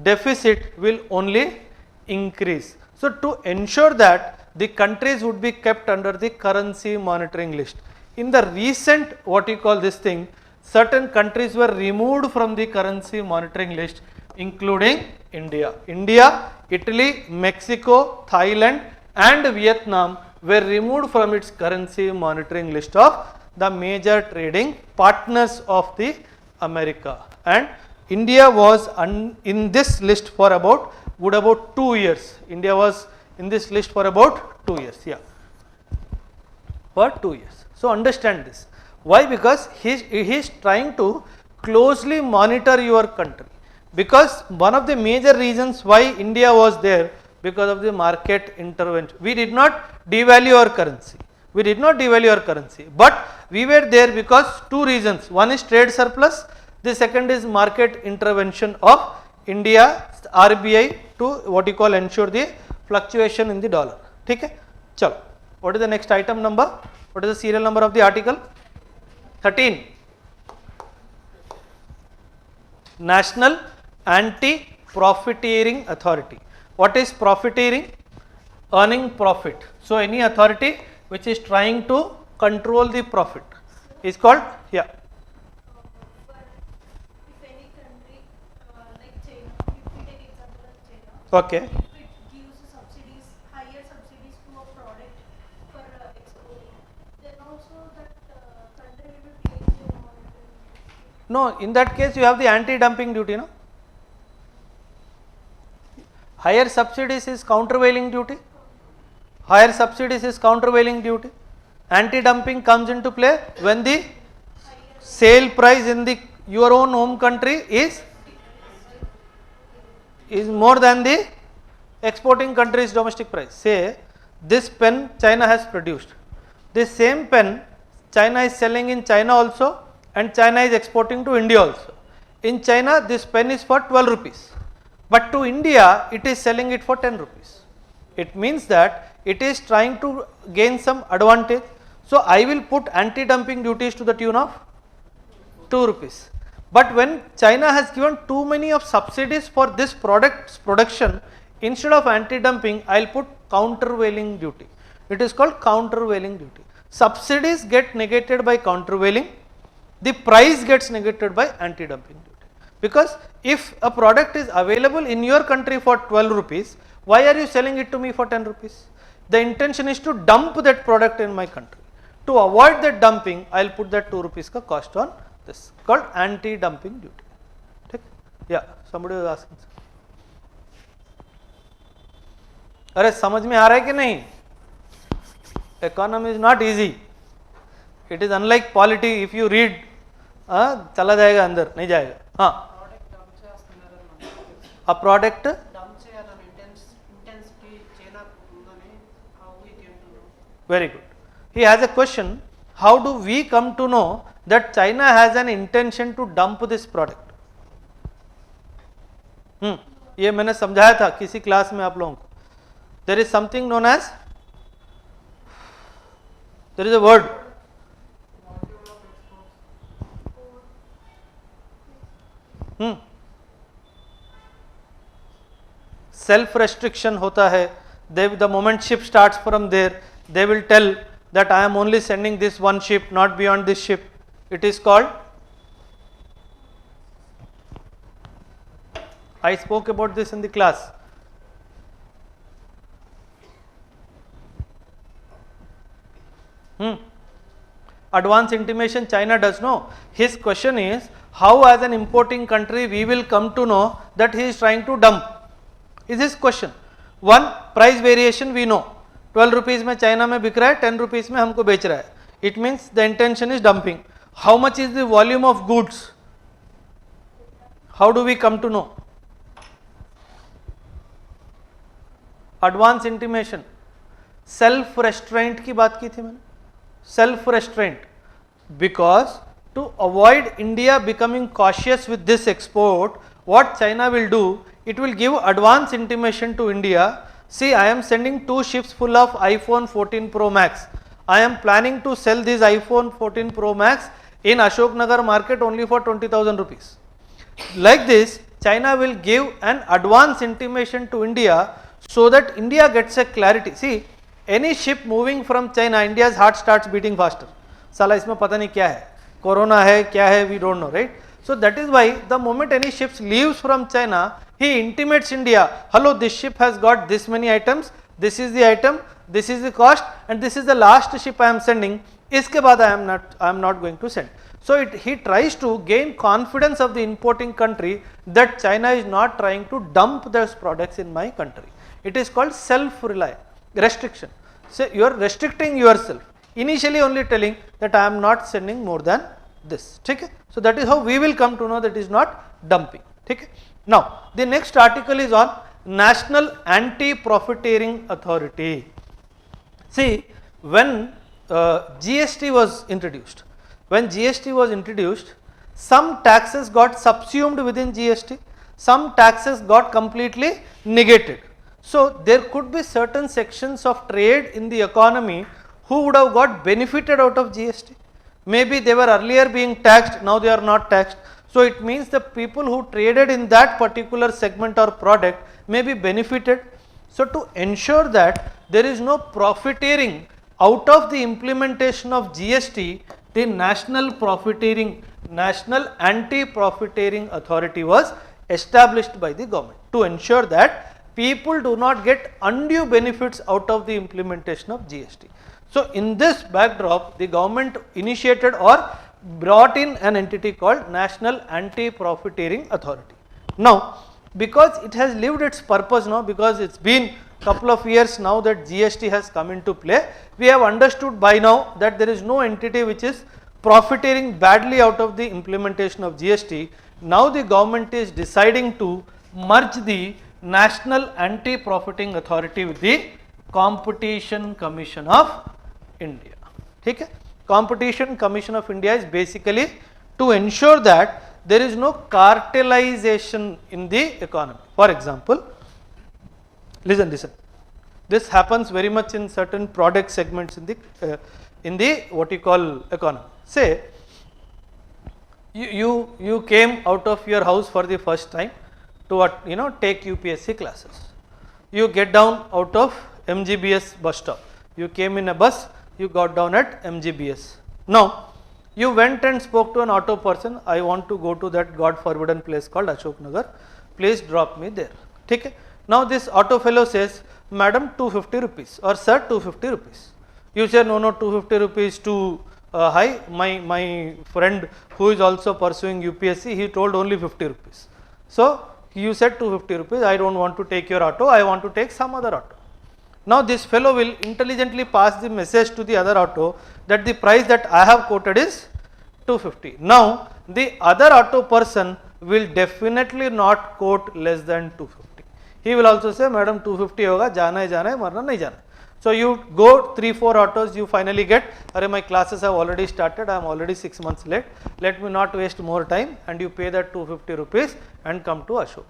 deficit will only increase. So to ensure that the countries would be kept under the currency monitoring list. In the recent, what you call this thing, certain countries were removed from the currency monitoring list, including India. India, Italy, Mexico, Thailand and Vietnam were removed from its currency monitoring list of the major trading partners of the America, and India was in this list for about 2 years. India was in this list for about 2 years, yeah, for 2 years. So understand this. Why? Because he is trying to closely monitor your country, because one of the major reasons why India was there, because of the market intervention. We did not devalue our currency. But we were there because 2 reasons. One is trade surplus. The second is market intervention of India RBI to what you call ensure the fluctuation in the dollar. Okay? Chalo. What is the next item number? What is the serial number of the article? 13. National Anti-Profiteering Authority. What is profiteering? Earning profit. So any authority which is trying to control the profit is called, yeah. If any country like China, if we take example of China, Okay. if it gives subsidies, higher subsidies to a product for exporting, then also that country will be placed in monitoring. No, in that case you have the anti-dumping duty, no? Higher subsidies is countervailing duty. Anti-dumping comes into play when the sale price in the your own home country is more than the exporting country's domestic price. Say this pen China has produced. This same pen China is selling in China also, and China is exporting to India also. In China this pen is for 12 rupees. But to India it is selling it for 10 rupees. It means that it is trying to gain some advantage. So I will put anti-dumping duties to the tune of 2 rupees. But when China has given too many of subsidies for this product's production, instead of anti-dumping I will put countervailing duty. It is called countervailing duty. Subsidies get negated by countervailing, the price gets negated by anti-dumping duty. Because if a product is available in your country for 12 rupees, why are you selling it to me for 10 rupees? The intention is to dump that product in my country. To avoid that dumping, I will put that 2 rupees ka cost on this, called anti-dumping duty. Okay? Yeah, somebody was asking. अरे समझ में आ रहा है कि नहीं? Economy is not easy. It is unlike polity. If you read, चला जाएगा अंदर, नहीं जाएगा. हाँ. A product very good. He has a question, how do we come to know that China has an intention to dump this product? ये मैंने समझाया था किसी क्लास में आप लोगों को. There is something known as, there is a word, self restriction होता है. The moment ship starts from there, they will tell that I am only sending this one ship, not beyond this ship. It is called, I spoke about this in the class. Advance intimation China does know. His question is, how as an importing country we will come to know that he is trying to dump, is his question. One, price variation we know. 12 rupees में China में बिक रहा है, 10 rupees में हमको बेच रहा है. It means the intention is dumping. How much is the volume of goods? How do we come to know? Advance intimation. Self restraint की बात की थी मैंने. Self restraint. Because to avoid India becoming cautious with this export, what China will do, it will give advance intimation to India. See, I am sending 2 ships full of iPhone 14 Pro Max. I am planning to sell this iPhone 14 Pro Max in Ashoknagar market only for 20,000 rupees. Like this, China will give an advance intimation to India so that India gets a clarity. See, any ship moving from China, India's heart starts beating faster. Sala isme pata nahi kya hai, corona hai, kya hai, we don't know, right? So that is why the moment any ship leaves from China, he intimates India, hello, this ship has got this many items, this is the item, this is the cost, and this is the last ship I am sending. Iske baad I am not going to send. So he tries to gain confidence of the importing country that China is not trying to dump those products in my country. It is called self-reliance, restriction. So you are restricting yourself. Initially only telling that I am not sending more than this. Okay? So that is how we will come to know that is not dumping. Okay? Now the next article is on National Anti-Profiteering Authority. See, when GST was introduced, some taxes got subsumed within GST, some taxes got completely negated. So there could be certain sections of trade in the economy who would have got benefited out of GST. Maybe they were earlier being taxed, now they are not taxed. So it means the people who traded in that particular segment or product may be benefited. So to ensure that there is no profiteering out of the implementation of GST, the National Anti-Profiteering Authority was established by the government to ensure that people do not get undue benefits out of the implementation of GST. So in this backdrop, the government initiated or brought in an entity called National Anti-Profiteering Authority. Now, because it has lived its purpose now, because it's been couple of years now that GST has come into play, we have understood by now that there is no entity which is profiteering badly out of the implementation of GST. Now the government is deciding to merge the National Anti-Profiting Authority with the Competition Commission of India. Okay? Competition Commission of India is basically to ensure that there is no cartelization in the economy. For example, listen, this happens very much in certain product segments in the what you call economy. Say you came out of your house for the first time to take UPSC classes. You get down out of MGBS bus stop. You came in a bus, you got down at MGBS. Now you went and spoke to an auto person, I want to go to that God forbidden place called ASHOKNAGAR, please drop me there. Okay? Now this auto fellow says, madam 250 rupees or sir 250 rupees. You say no 250 rupees too high, my friend who is also pursuing UPSC, he told only 50 rupees. So you said 250 rupees, I don't want to take your auto, I want to take some other auto. Now this fellow will intelligently pass the message to the other auto that the price that I have quoted is 250. Now the other auto person will definitely not quote less than 250. He will also say, madam 250 hoga, jana hai, marna nahi jana. So you go 3-4 autos, you finally get, arey my classes have already started, I am already 6 months late, let me not waste more time, and you pay that 250 rupees and come to Ashoknagar.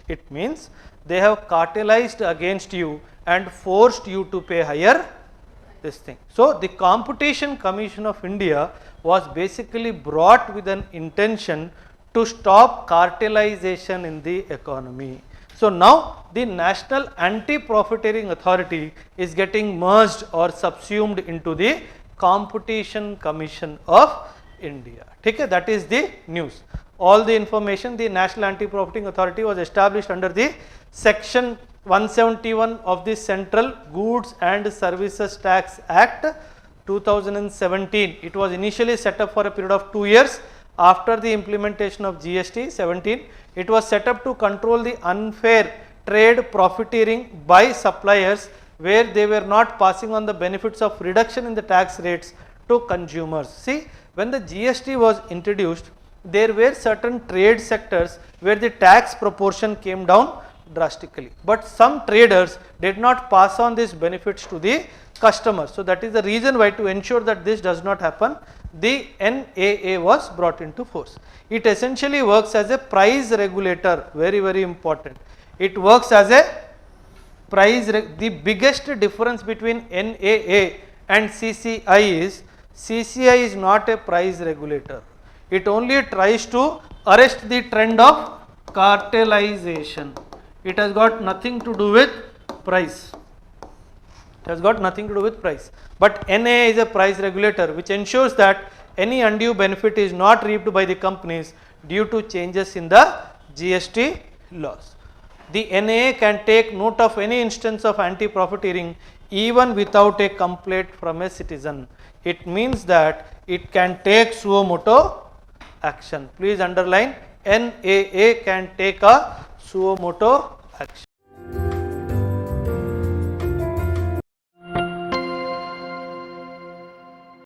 It means they have cartelized against you and forced you to pay higher this thing. So the Competition Commission of India was basically brought with an intention to stop cartelization in the economy. So now the National Anti-Profiteering Authority is getting merged or subsumed into the Competition Commission of India. Okay, that is the news. All the information, the National Anti-Profiting Authority was established under the Section 171 of the Central Goods and Services Tax Act 2017. It was initially set up for a period of 2 years after the implementation of GST 17. It was set up to control the unfair trade profiteering by suppliers where they were not passing on the benefits of reduction in the tax rates to consumers. See, when the GST was introduced, there were certain trade sectors where the tax proportion came down drastically, but some traders did not pass on these benefits to the customers. So that is the reason why, to ensure that this does not happen, the NAA was brought into force. It essentially works as a price regulator, very important. It works as a the biggest difference between NAA and CCI is CCI is not a price regulator. It only tries to arrest the trend of cartelization. It has got nothing to do with price. It has got nothing to do with price. But NAA is a price regulator which ensures that any undue benefit is not reaped by the companies due to changes in the GST laws. The NAA can take note of any instance of anti-profiteering even without a complaint from a citizen. It means that it can take suo moto action. Please underline, NAA can take a suo moto action.